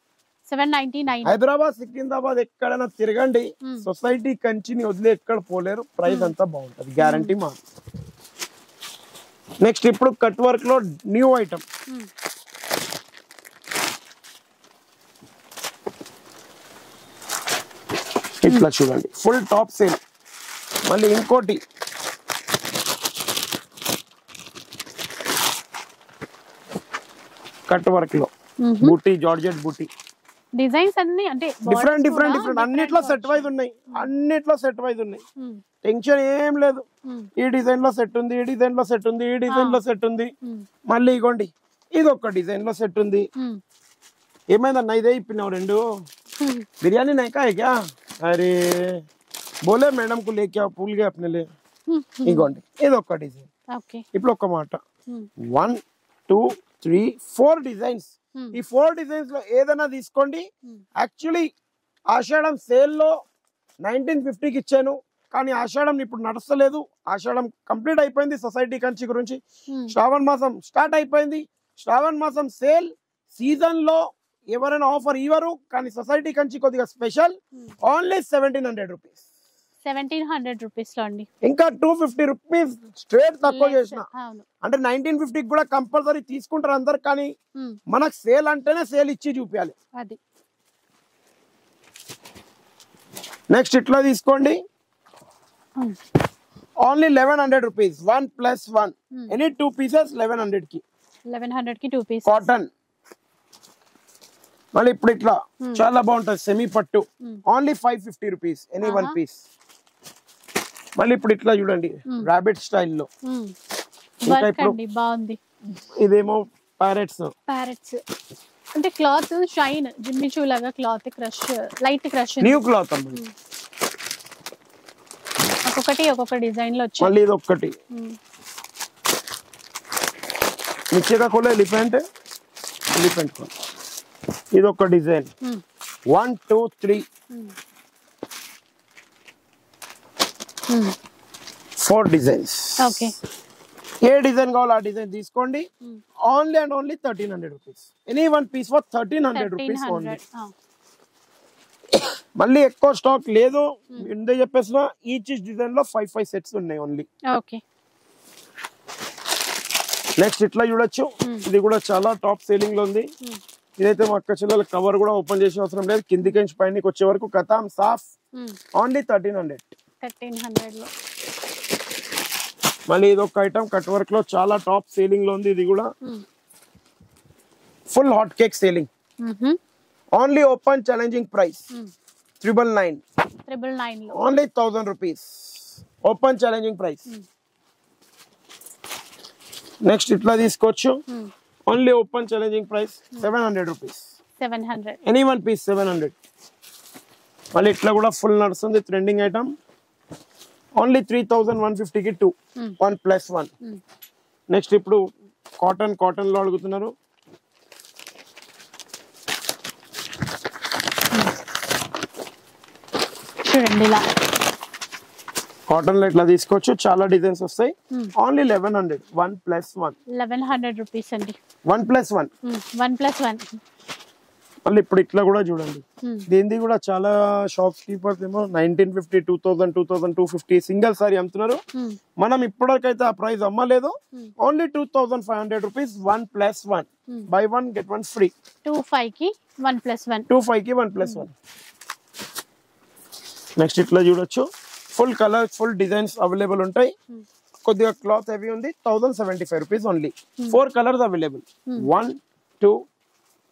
Speaker 1: 799.
Speaker 2: Hyderabad, Secunderabad ఎక్కడైనా తిరగండి, సొసైటీ కంచిని వదిలే ఎక్కడ పోలేరు. ప్రైస్ అంతా బాగుంటది, గ్యారంటీ మా. నెక్స్ట్ ఇప్పుడు కట్ వర్క్ లో న్యూ ఐటమ్, ఇట్లా చూడండి ఫుల్ టాప్ సేల్. మళ్ళీ ఇంకోటి కట్ వర్క్ లో బూటీ, జార్జెట్ బూటీ
Speaker 1: డిజైన్స్ అన్ని, అంటే
Speaker 2: డిఫరెంట్ అన్నిట్లో సెట్ వైజ్ ఉన్నాయి, అన్నిట్లో సెట్ వైజ్ ఉన్నాయి. టెన్షన్ ఏం లేదు. ఈ డిజైన్ లో సెట్ ఉంది, ఈ డిజైన్ లో సెట్ ఉంది, ఈ డిజైన్ లో సెట్ ఉంది. మళ్ళీ ఇగోండి ఇది ఒక డిజైన్ లో సెట్ ఉంది. ఏమైందన్నా ఇదే ఇప్పినావు రెండు బిర్యానీ నైకా క్యా? అరే బోలే మేడం కు లేకే పూల్ గా అప్నే లే. ఇగోండి ఇది ఒక డిజైన్. ఇప్పుడు ఒక మాట 1 2 3 4 డిజైన్స్. ఈ 4 డిజైన్స్ లో ఏదైనా తీసుకోండి. యాక్చువల్లీ ఆషాఢం సేల్ లో 1950కి ఇచ్చాను, కానీ ఆషాఢం ఇప్పుడు నడుస్తలేదు. ఆషాఢం కంప్లీట్ అయిపోయింది సొసైటీ కంచి గురించి. శ్రావణ మాసం స్టార్ట్ అయిపోయింది. శ్రావణ మాసం సేల్ సీజన్ లో ఎవరైనా ఆఫర్ ఇవ్వరు, కానీ సొసైటీ కంచి కొద్దిగా స్పెషల్. Only 1700 rupees.
Speaker 1: 1700 రూపీస్ లో అండి.
Speaker 2: ఇంకా 250 రూపీస్ స్ట్రేట్ తక్కువ చేసిన.
Speaker 1: అవును.
Speaker 2: అంటే 1950 కూడా కంపల్సరీ తీసుకుంటారు అందరు, కానీ మనకు సేల్ అంటేనే సేల్ ఇచ్చి చూపించాలి.
Speaker 1: అది
Speaker 2: నెక్స్ట్ ఇట్లా తీసుకోండి, ఓన్లీ 1100 రూపీస్ 1+1. ఎనీ 2 పీసెస్ 1100 కి.
Speaker 1: 1100 కి 2 పీస్
Speaker 2: కాటన్. మళ్ళీ ఇప్పుడు ఇట్లా చాలా బాగుంటుంది సెమీ పట్టు, ఓన్లీ 550 రూపీస్ ఎనీ 1 పీస్. మళ్ళీ ఇప్పుడు ఇట్లా చూడండి రాబిట్ స్టైల్లో.
Speaker 1: వర్క్ అండి బాగుంది.
Speaker 2: ఇదేమో ప్యారెట్స్.
Speaker 1: అంటే క్లాత్ షైన్ జిమ్మిచూ లాగా cloth crush, light crush,
Speaker 2: new cloth అమ్మ.
Speaker 1: ఒక్కొక్క డిజైన్ లో వచ్చి.
Speaker 2: మళ్ళీ ఇది ఒక్కటి నిచ్చేగా కోలే ఎలిఫెంట్ కోలే. ఇది ఒక డిజైన్ 1 2 3 4 డిజైన్స్.
Speaker 1: ఓకే,
Speaker 2: ఏ డిజైన్ కావాలో ఆ డిజైన్ తీసుకోండి. Only and only 1300 rupees. Any 1 piece for 1300 rupees only. మళ్ళీ ఎక్కువ స్టాక్ లేదు, ముందే చెప్పేసిన ఈచ్ డిజైన్ లో 5 సెట్స్ ఉన్నాయి ఓన్లీ.
Speaker 1: ఓకే,
Speaker 2: నెక్స్ట్ ఇట్లా చూడొచ్చు, ఇది కూడా చాలా టాప్ సేలింగ్ లో ఉంది. ఇదైతే మా అక్క చెల్లెల కవర్ కూడా ఓపెన్ చేసే అవసరం లేదు, కిందికి నుంచి పైనకి వచ్చే వరకు కథాం సాఫ్. ఓన్లీ 1300
Speaker 1: లో.
Speaker 2: మళ్ళీ ఇది ఒక ఐటమ్ కట్ వర్క్ లో చాలా టాప్ సేలింగ్ లో ఉంది. ఇది కూడా full hot cake selling. Only open challenging price 999
Speaker 1: లో.
Speaker 2: Only 1000 rupees open challenging price. Next ఇట్లా తీసుకోవచ్చు, only open challenging price 700 rupees.
Speaker 1: 700
Speaker 2: any 1 piece 700. మళ్ళీ ఇట్లా కూడా ఫుల్ నడుస్తుంది ట్రెండింగ్ ఐటమ్. ఓన్లీ 3150 కి 2 1+1. నెక్స్ట్ ఇప్పుడు కాటన్ లో అడుగుతున్నారు.
Speaker 1: చూడండి ఇలా
Speaker 2: కాటన్ లో ఇట్లా తీసుకోవచ్చు, చాలా డిజైన్స్ వస్తాయి. ఓన్లీ 1100 1+1.
Speaker 1: 1100 రూపీస్ అండి.
Speaker 2: 1+1.
Speaker 1: 1+1.
Speaker 2: మళ్ళీ ఇప్పుడు ఇట్లా కూడా చూడండి, దీనిది కూడా చాలా షాప్ కీపర్స్ ఏమో 1950 2000 2250 సింగిల్ సారీ అమ్ముతున్నారు. మనం ఇప్పటికైతే ఆ ప్రైస్ అమ్మలేదు. Only 2500 rupees 1+1. Buy 1 get 1 free.
Speaker 1: 25 కి 1+1.
Speaker 2: 25 కి 1+1. నెక్స్ట్ ఇట్లా చూడొచ్చు, full colour full designs available ఉంటాయి. కొద్దిగా క్లాత్ హెవీ ఉంది. 1075 rupees only. 4 colours available. 1 2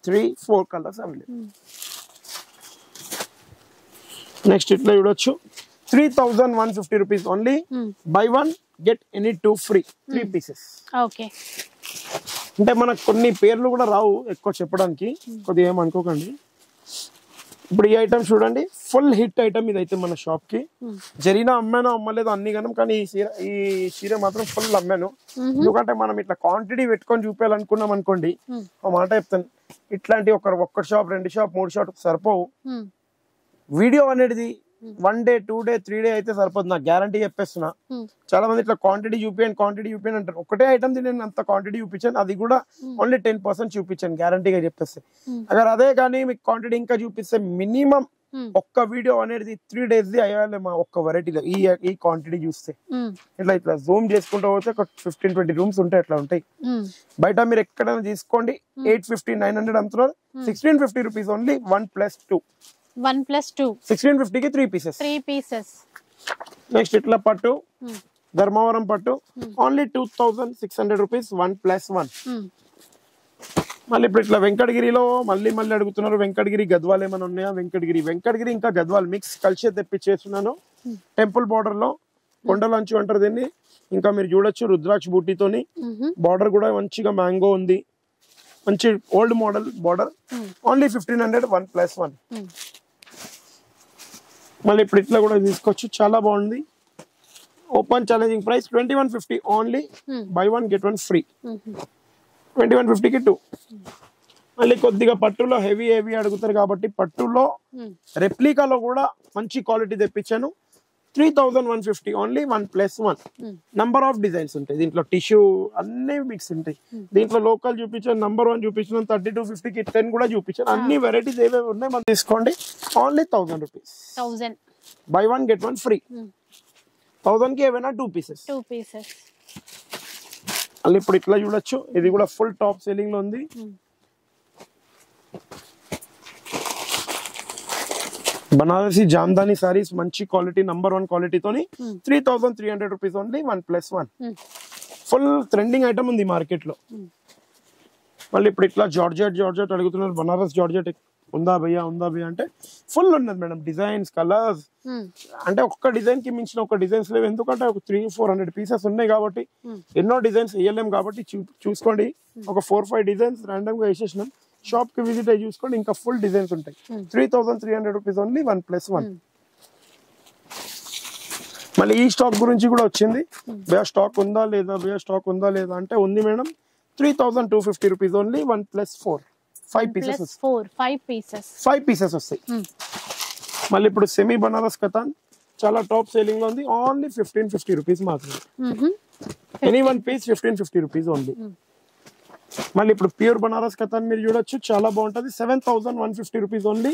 Speaker 2: 3 4 colours available. Next ఇట్లా చూడొచ్చు, 3150 rupees only. Buy 1 get any 2 free. 3 pieces.
Speaker 1: Okay,
Speaker 2: అంటే మనకు కొన్ని పేర్లు కూడా రావు ఎక్కువ చెప్పడానికి, కొద్దిగా ఏమనుకోకండి. ఇప్పుడు ఈ ఐటమ్ చూడండి, ఫుల్ హిట్ ఐటమ్ ఇదైతే మన షాప్ కి. జరిగినా అమ్మాను అమ్మలేదు అన్ని గనం, కానీ ఈ చీర మాత్రం ఫుల్ అమ్మాను. ఎందుకంటే మనం ఇట్లా క్వాంటిటీ పెట్టుకొని చూపించాలనుకున్నాం అనుకోండి, ఒక మాట చెప్తాను, ఇట్లాంటి ఒక్క షాప్ 2 షాప్ 3 షాప్ సరిపోవు. వీడియో అనేది 1 డే 2 డే 3 డే అయితే సరిపోతుంది, నాకు గ్యారంటీ చెప్పేస్తున్నా. చాలా మంది ఇట్లా క్వాంటిటీ చూపించండి అంటారు. ఒకటే ఐటమ్ నేను అంత క్వాంటిటీ చూపించాను, అది కూడా ఓన్లీ 10% చూపించాను గ్యారంటీగా చెప్పేస్తే. అगर అదే కానీ మీకు క్వాంటిటీ ఇంకా చూపిస్తే మినిమం ఒక్క వీడియో అనేది 3 days అయ్యాలి మా ఒక్క వెరైటీలో. ఈ క్వాంటిటీ చూస్తే ఇట్లా జూమ్ చేసుకుంటూ పోతే ఒక 15-20 రూమ్స్ ఉంటాయి, అట్లా ఉంటాయి. బయట మీరు ఎక్కడైనా తీసుకోండి 850 900 అమ్ముతున్నారు. 1650 రూపీస్ ఓన్లీ 1+2.
Speaker 1: 1+2.
Speaker 2: 1650 కి 3 పీసెస్.
Speaker 1: 3 పీసెస్.
Speaker 2: నెక్స్ట్ ఇట్లా పట్టు, ధర్మవరం పట్టు, ఓన్లీ 2600 రూపీస్ 1+1. మళ్ళీ ఇప్పుడు ఇట్లా వెంకటగిరిలో మళ్ళీ అడుగుతున్నారు, వెంకటగిరి గద్వాల్ ఏమైనా ఉన్నాయా? వెంకటగిరి ఇంకా గద్వాల్ మిక్స్ కలిసి తెప్పించేస్తున్నాను. టెంపుల్ బార్డర్ లో కొండలంచు అంటారు దీన్ని. ఇంకా మీరు చూడొచ్చు రుద్రాక్ష బూటీతోని బార్డర్ కూడా మంచిగా మ్యాంగో ఉంది, మంచి ఓల్డ్ మోడల్ బార్డర్. ఓన్లీ 1500 1+1. మళ్ళీ ఇప్పుడు ఇట్లా కూడా తీసుకోవచ్చు, చాలా బాగుంది. Open challenging price 2150 only. Buy 1 get 1 free. 2150 కి 2. మళ్ళీ కొద్దిగా పట్టులో హెవీ అడుగుతారు కాబట్టి పట్టులో రెప్లికాలో కూడా మంచి క్వాలిటీ తెప్పించాను. 3150 ఓన్లీ 1+1. నంబర్ ఆఫ్ డిజైన్స్ ఉంటాయి దీంట్లో, టిష్యూ అన్ని మిక్స్ ఉంటాయి. దీంట్లో లోకల్ చూపించాను, నంబర్ 1 చూపించాను, 3250 కి 10 కూడా చూపించాను. అన్ని వెరైటీస్ ఏవేవి ఉన్నాయి మనం తీసుకోండి. Only 1000 rupees. By 1 get 1 free. 1000 కి ఏమైనా 2 పీసెస్. మళ్ళీ ఇప్పుడు ఇట్లా చూడొచ్చు, ఇది కూడా ఫుల్ టాప్ సెల్లింగ్ లో ఉంది. బనారసి జామ్దాని సారీస్ మంచి quality, number 1 క్వాలిటీతోని 3300 rupees only 1+1. Full trending item ఉంది మార్కెట్ లో. మళ్ళీ ఇప్పుడు ఇట్లా జార్జెట్ అడుగుతున్నారు, బనారస్ జార్జెట్ ఉందా భయ్యా అంటే ఫుల్ ఉన్నది మేడం. డిజైన్స్, కలర్స్ అంటే ఒక్క డిజైన్ కి మించిన ఒక డిజైన్స్ లేవు. ఎందుకంటే ఒక 300-400 పీసెస్ ఉన్నాయి కాబట్టి ఎన్నో డిజైన్స్ వేయలేం కాబట్టి చూసుకోండి. ఒక 4-5 డిజైన్స్ ర్యాండమ్ గా వేసేసినాం. షాప్ కి విజిట్ అయ్యి చూసుకోండి, ఇంకా ఫుల్ డిజైన్స్ ఉంటాయి. 3300 రూపీస్ ఓన్లీ 1+1. మళ్ళీ ఈ స్టాక్ గురించి కూడా వచ్చింది. భయ్యా స్టాక్ ఉందా లేదా అంటే ఉంది మేడం. 3250 rupees only 1+4. 5 పీసెస్ వస్తాయి. మళ్ళీ ఇప్పుడు సెమీ బనారస్ కథాన్ చాలా టాప్ సేలింగ్ లో ఉంది. ఓన్లీ 1550 రూపీస్ మాత్రమే. Any 1 piece 1550 rupees only. మళ్ళీ ఇప్పుడు ప్యూర్ బనారస్ కథాన్ మీరు చూడొచ్చు, చాలా బాగుంటది. 7150 rupees only.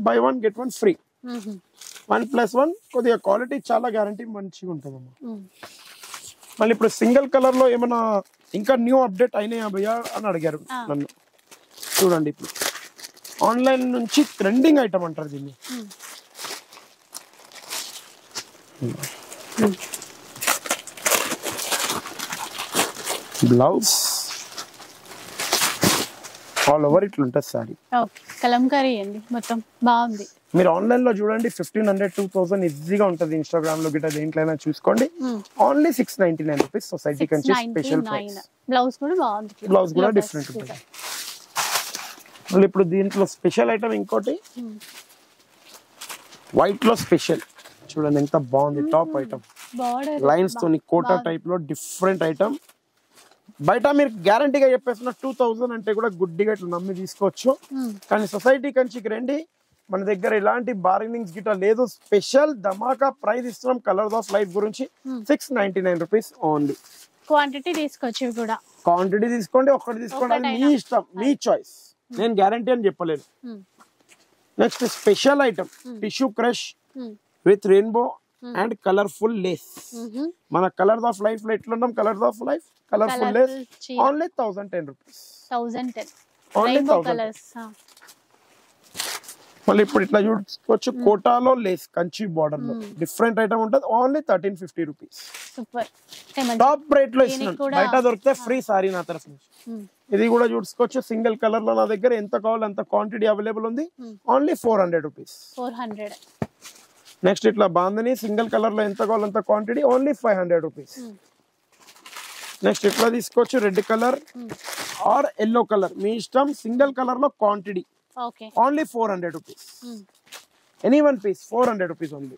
Speaker 2: Buy 1 get 1 free. 1+1. కొద్దిగా క్వాలిటీ చాలా గ్యారంటీ మంచిగా ఉంటుంది అమ్మా. మళ్ళీ ఇప్పుడు సింగిల్ కలర్ లో ఏమైనా ఇంకా న్యూ అప్డేట్ అయినాయా భయ్యా అని అడిగారు నన్ను. చూడండి, ఇప్పుడు ఆన్లైన్ నుంచి ట్రెండింగ్ ఐటమ్ అంటారు దీన్ని. బ్లౌజ్ ఆల్ ఓవర్ ఇట్లా ఉంటుంది సారీ.
Speaker 1: కలంకారీ అండి, మొత్తం బాగుంది.
Speaker 2: మీరు ఆన్లైన్ లో చూడండి, 1500-2000 ఈజీగా ఉంటుంది. ఇన్స్టాగ్రామ్ లో గిట్ట దేంట్లైనా చూసుకోండి. Only 699 rupees society Kanchi special price.
Speaker 1: Blouse కూడా బాగుంది,
Speaker 2: బ్లౌజ్ కూడా డిఫరెంట్ ఉంటుంది. మళ్ళీ ఇప్పుడు దీంట్లో స్పెషల్ ఐటమ్ ఇంకోటి వైట్ లో స్పెషల్ చూడండి ఎంత బాగుంది. టాప్ ఐటమ్ లైన్స్ తోని కోటా టైప్ లో డిఫరెంట్ ఐటమ్. బయట మీరు గ్యారంటీగా చెప్పేస్తున్న 2000 అంటే కూడా గుడ్డిగా ఇట్లా నమ్మి తీసుకోవచ్చు. కానీ సొసైటీ కంచికి రండి, మన దగ్గర ఎలాంటి బార్గెనింగ్స్ గిట్లా లేదు. స్పెషల్ ధమాకా ప్రైస్ ఇస్తున్నాం. కలర్స్ ఆఫ్ లైఫ్ గురించి 699 రూపీస్ ఓన్లీ.
Speaker 1: క్వాంటిటీ తీసుకోవచ్చు కూడా.
Speaker 2: క్వాంటిటీ తీసుకోండి, ఒక్కటి తీసుకోండి, అది మీ ఇష్టం, మీ చాయిస్. నేను గ్యారంటీ అని చెప్పలేదు. Next special item tissue crush with rainbow and colourful lace. మన కలర్స్ ఆఫ్ లైఫ్ లో ఎట్లున్నాం, colours of life colourful lace only 1010 rupees. Only 1000. మళ్ళీ ఇప్పుడు ఇట్లా చూసుకోవచ్చు, కోటాలో లేస్ కంచి బార్డర్ లో డిఫరెంట్ ఐటమ్ ఉంటుంది. Only 1350 rupees. టాప్ రేట్ లో ఇస్తున్నాం. బయట దొరికితే ఫ్రీ సారీ నా తరఫు నుంచి. ఇది కూడా చూసుకోవచ్చు, సింగిల్ కలర్ లో నా దగ్గర ఎంత కావాలో అంత క్వాంటిటీ అవైలబుల్ ఉంది. Only 400 rupees. నెక్స్ట్ ఇట్లా బాందని సింగిల్ కలర్ లో ఎంత కావాలో అంత క్వాంటిటీ. Only 500 rupees. నెక్స్ట్ ఇట్లా తీసుకోవచ్చు, red colour or yellow colour మీ ఇష్టం. సింగిల్ కలర్ లో quantity only 400 rupees. Any 1 piece 400 rupees only.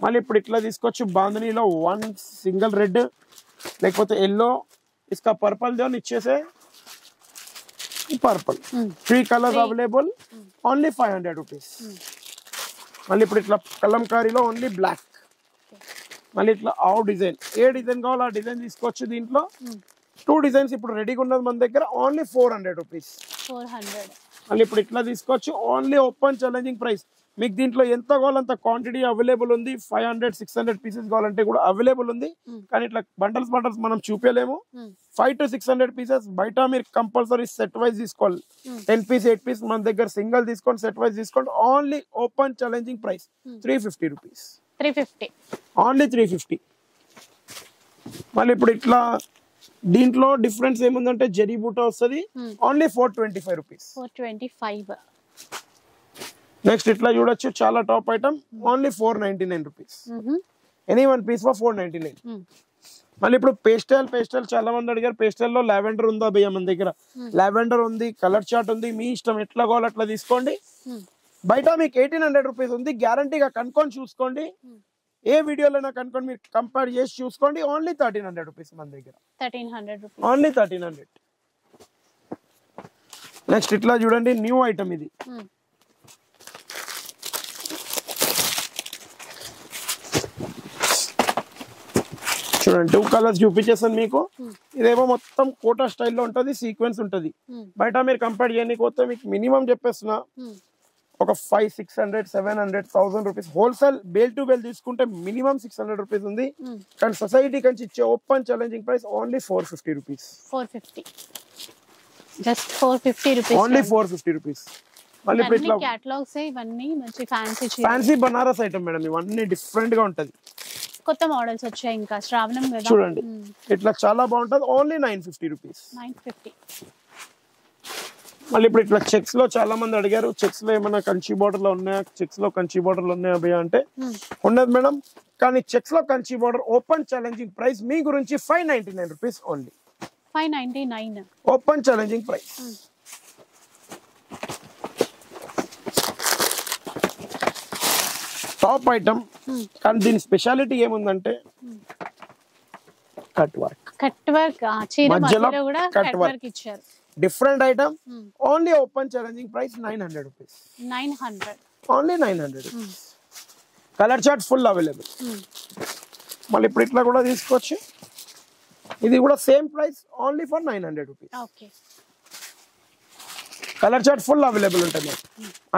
Speaker 2: మళ్ళీ ఇప్పుడు ఇట్లా తీసుకోవచ్చు, బాందనీలో 1 సింగిల్ రెడ్ లేకపోతే ఎల్లో, ఇస్కా పర్పల్ దో ఇచ్చేసే purple. 3 colours available. Only 500 rupees. మళ్ళీ ఇప్పుడు ఇట్లా కలంకారీలో ఓన్లీ బ్లాక్. మళ్ళీ ఇట్లా ఆవు డిజైన్, ఏ డిజైన్ కావాలో ఆ డిజైన్ తీసుకోవచ్చు. దీంట్లో 2 డిజైన్స్ ఇప్పుడు రెడీగా ఉన్నది మన దగ్గర. Only 400 rupees. మళ్ళీ ఇప్పుడు ఇట్లా తీసుకోవచ్చు, ఓన్లీ ఓపెన్ ఛాలెంజింగ్ ప్రైస్. మీకు దీంట్లో ఎంత కావాలంత క్వాంటిటీ అవైలబుల్ ఉంది. 500-600 పీసెస్ కావాలంటే కూడా అవైలబుల్ ఉంది. కానీ ఇట్లా బండల్స్ మనం చూపించలేము. 500-600 పీసెస్ బయట మీరు కంపల్సరీ సెట్ వైజ్ తీసుకోవాలి. 10 పీస్ 8 పీస్ మన దగ్గర సింగిల్ తీసుకోండి, సెట్ వైజ్ తీసుకోండి. Only open challenging price 350 rupees. Only 350. మళ్ళీ ఇప్పుడు ఇట్లా దీంట్లో డిఫరెన్స్ ఏముందంటే జరీ బూటా వస్తుంది. Only 425 rupees. నెక్స్ట్ ఇట్లా చూడొచ్చు, చాలా top item. Only 499 rupees. Any 1 piece for 499. మళ్ళీ ఇప్పుడు పేస్టల్ చాలా మంది అడిగారు. పేస్టల్ లో లావెండర్ ఉందా భయ్యా మన దగ్గర? లావెండర్ ఉంది, కలర్ చార్ట్ ఉంది, మీ ఇష్టం ఎట్లా కావాలో అట్లా తీసుకోండి. బయట మీకు 1800 రూపీస్ ఉంది. గ్యారంటీగా కనుక్కొని చూసుకోండి. ఏ వీడియోలో కనుక్కొని మీరు కంపేర్ చేసి చూసుకోండి. ఓన్లీ 1300 రూపీస్ మన దగ్గర. ఓన్లీ 1300. నెక్స్ట్ ఇట్లా చూడండి, న్యూ ఐటమ్ ఇది. చూడండి 2 కలర్స్ చూపించేస్తాను మీకు. ఇదేమో మొత్తం కోటా స్టైల్లో ఉంటుంది, సీక్వెన్స్ ఉంటుంది. బయట మీరు కంపేర్ చేయడానికి పోతే మీకు మినిమం చెప్పేస్తున్నా ఒక 500-600-700 rupees wholesale bale to bale తీసుకుంటే మినిమం 600 రూపీస్ ఉంది. కానీ సొసైటీ కంచి ఇచ్చే open challenging price only 450 rupees.
Speaker 1: 450 just 450 rupees.
Speaker 2: Only 450 rupees. మళ్ళీ ఇప్పుడు ఇట్లా
Speaker 1: క్యాటలాగ్స్ ఇవన్నీ మంచి
Speaker 2: ఫ్యాన్సీ బనారస్ ఐటమ్ మేడం, ఇవన్నీ డిఫరెంట్ గా ఉంటది.
Speaker 1: కొత్త మోడల్స్ వచ్చాయి ఇంకా శ్రావణం కదా.
Speaker 2: చూడండి ఇట్లా చాలా బాగుంటది. Only 950 rupees.
Speaker 1: 950.
Speaker 2: మళ్ళీ ఇప్పుడు ఇట్లా చెక్స్ లో చాలా మంది అడిగారు, చెక్స్ లో ఏమైనా కంచి బార్డర్ లో ఉన్నాయా, చెక్స్ లో కంచి బార్డర్ లో ఉన్నాయా భయ్యా అంటే ఉండదు మేడం. కానీ చెక్స్ లో Kanchi border open challenging price మీ గురించి 599 rupees only.
Speaker 1: 599
Speaker 2: open challenging price. Top item. కానీ దీని స్పెషాలిటీ ఏముందంటే కట్ వర్క్.
Speaker 1: కట్ వర్క్ చీర మధ్యలో కూడా కట్ వర్క్ ఇచ్చారు.
Speaker 2: Different item. Only open challenging price 900 rupees.
Speaker 1: 900
Speaker 2: only 900 rupees. Colour chart full available. మళ్ళీ ఇప్పుడు ఇట్లా కూడా తీసుకోవచ్చు. ఇది కూడా same price only for 900 rupees.
Speaker 1: Okay.
Speaker 2: Colour chart full available ఉంటుంది.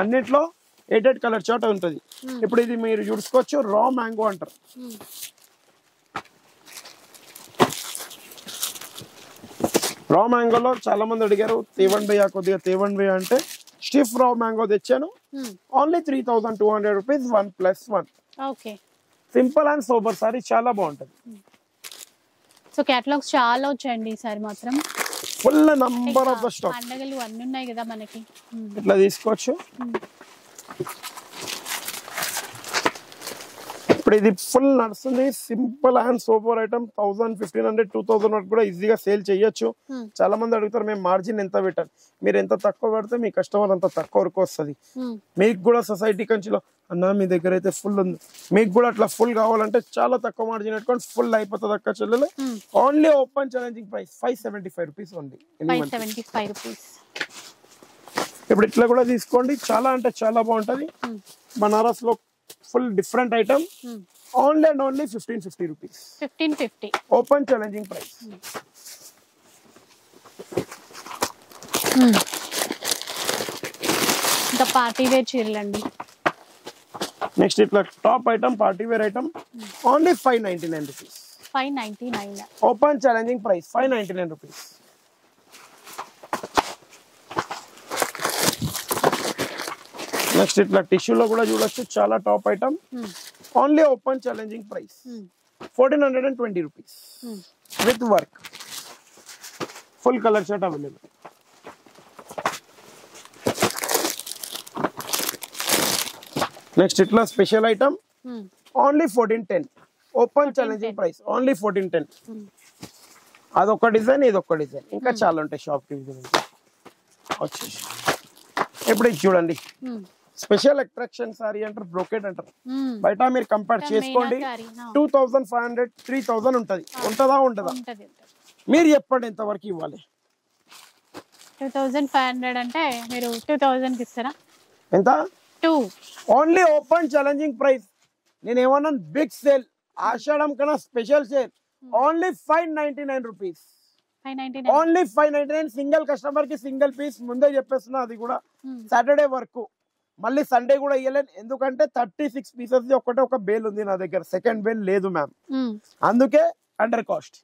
Speaker 2: అన్నిట్లో 8 కలర్ చార్ట్ ఉంటుంది. ఇప్పుడు ఇది మీరు చూసుకోవచ్చు, రా మ్యాంగో అంటారు. రా మ్యాంగోలో చాలా మంది అడిగారు తేవండి భయ్యా కొద్దిగా తేవండి భయ్యా అంటే స్టిఫ్ రా మ్యాంగో తెచ్చాను. Only 3200 rupees 1+1.
Speaker 1: Okay.
Speaker 2: Simple and super sorry, చాలా బాగుంటది.
Speaker 1: సో క్యాటలాగ్స్ చాలా వచ్చాయండి ఈసారి మాత్రం.
Speaker 2: Full number of the stock.
Speaker 1: పండగలు అన్ని ఉన్నాయి కదా మనకి.
Speaker 2: ఇట్లా తీసుకోవచ్చు. ఇప్పుడు ఇది ఫుల్ నడుస్తుంది. Simple and super item. 1000-1500-2000 వరకు కూడా ఈజీగా సేల్ చేయొచ్చు. చాలా మంది అడుగుతారు మేము మార్జిన్ ఎంత పెట్టాలి. మీరు ఎంత తక్కువ పెడితే మీ కస్టమర్ అంత తక్కువ వరకు వస్తుంది. మీకు కూడా సొసైటీ కంచిలో అన్న మీ దగ్గర అయితే ఫుల్ ఉంది, మీకు కూడా అట్లా ఫుల్ కావాలంటే చాలా తక్కువ మార్జిన్ పెట్టుకోండి, ఫుల్ అయిపోతుంది అక్క చెల్లెలు. Only open challenging price 575 rupees only.
Speaker 1: 575 rupees.
Speaker 2: ఇప్పుడు ఇట్లా కూడా తీసుకోండి, చాలా అంటే చాలా బాగుంటది. బనారస్ లో full different item. Only and only 1550 rupees.
Speaker 1: 1550
Speaker 2: open challenging price.
Speaker 1: ఇంకా పార్టీ వేర్ చీరలండి.
Speaker 2: నెక్స్ట్ ఇట్లా top item party wear item. Only 599 rupees.
Speaker 1: 599
Speaker 2: open challenging price 599 rupees. Next ఇట్లా టిష్యూలో కూడా చూడొచ్చు, చాలా top item. Only open challenging price 1420 rupees with work. Full colour shirt available. Next ఇట్లా special item. Only 1410. Open challenging price only 1410. అదొక design, ఇదొక design, ఇంకా చాలా ఉంటాయి షాప్ కి వచ్చేసి. ఇప్పుడు ఇది చూడండి, స్పెషల్ అట్రాక్షన్ సారీ అంటారు, బ్రోకెట్ అంటారు. బయట మీరు కంపేర్ చేసుకోండి 2500-3000 ఉంటది. ఉంటదా ఉండదా? మీరు చెప్పండి ఎంత వరకు ఇవ్వాలి?
Speaker 1: 2500 అంటే మీరు 2000 కి ఇస్తారా?
Speaker 2: ఎంత?
Speaker 1: 2.
Speaker 2: Only open challenging price. నేను ఏమన్నా బిగ్ సేల్, ఆషాఢం కన్నా special sale. Only 599 rupees.
Speaker 1: 599
Speaker 2: only 599. Single customer కి సింగిల్ పీస్. ముందే చెప్పేస్తున్నా, అది కూడా సాటర్డే వరకు. మళ్ళీ సండే కూడా ఇవ్వలేను, ఎందుకంటే 36 పీసెస్ ఒకటే ఒక బేల్ ఉంది నా దగ్గర, సెకండ్ బేల్ లేదు మ్యామ్. అందుకే అండర్ కాస్ట్.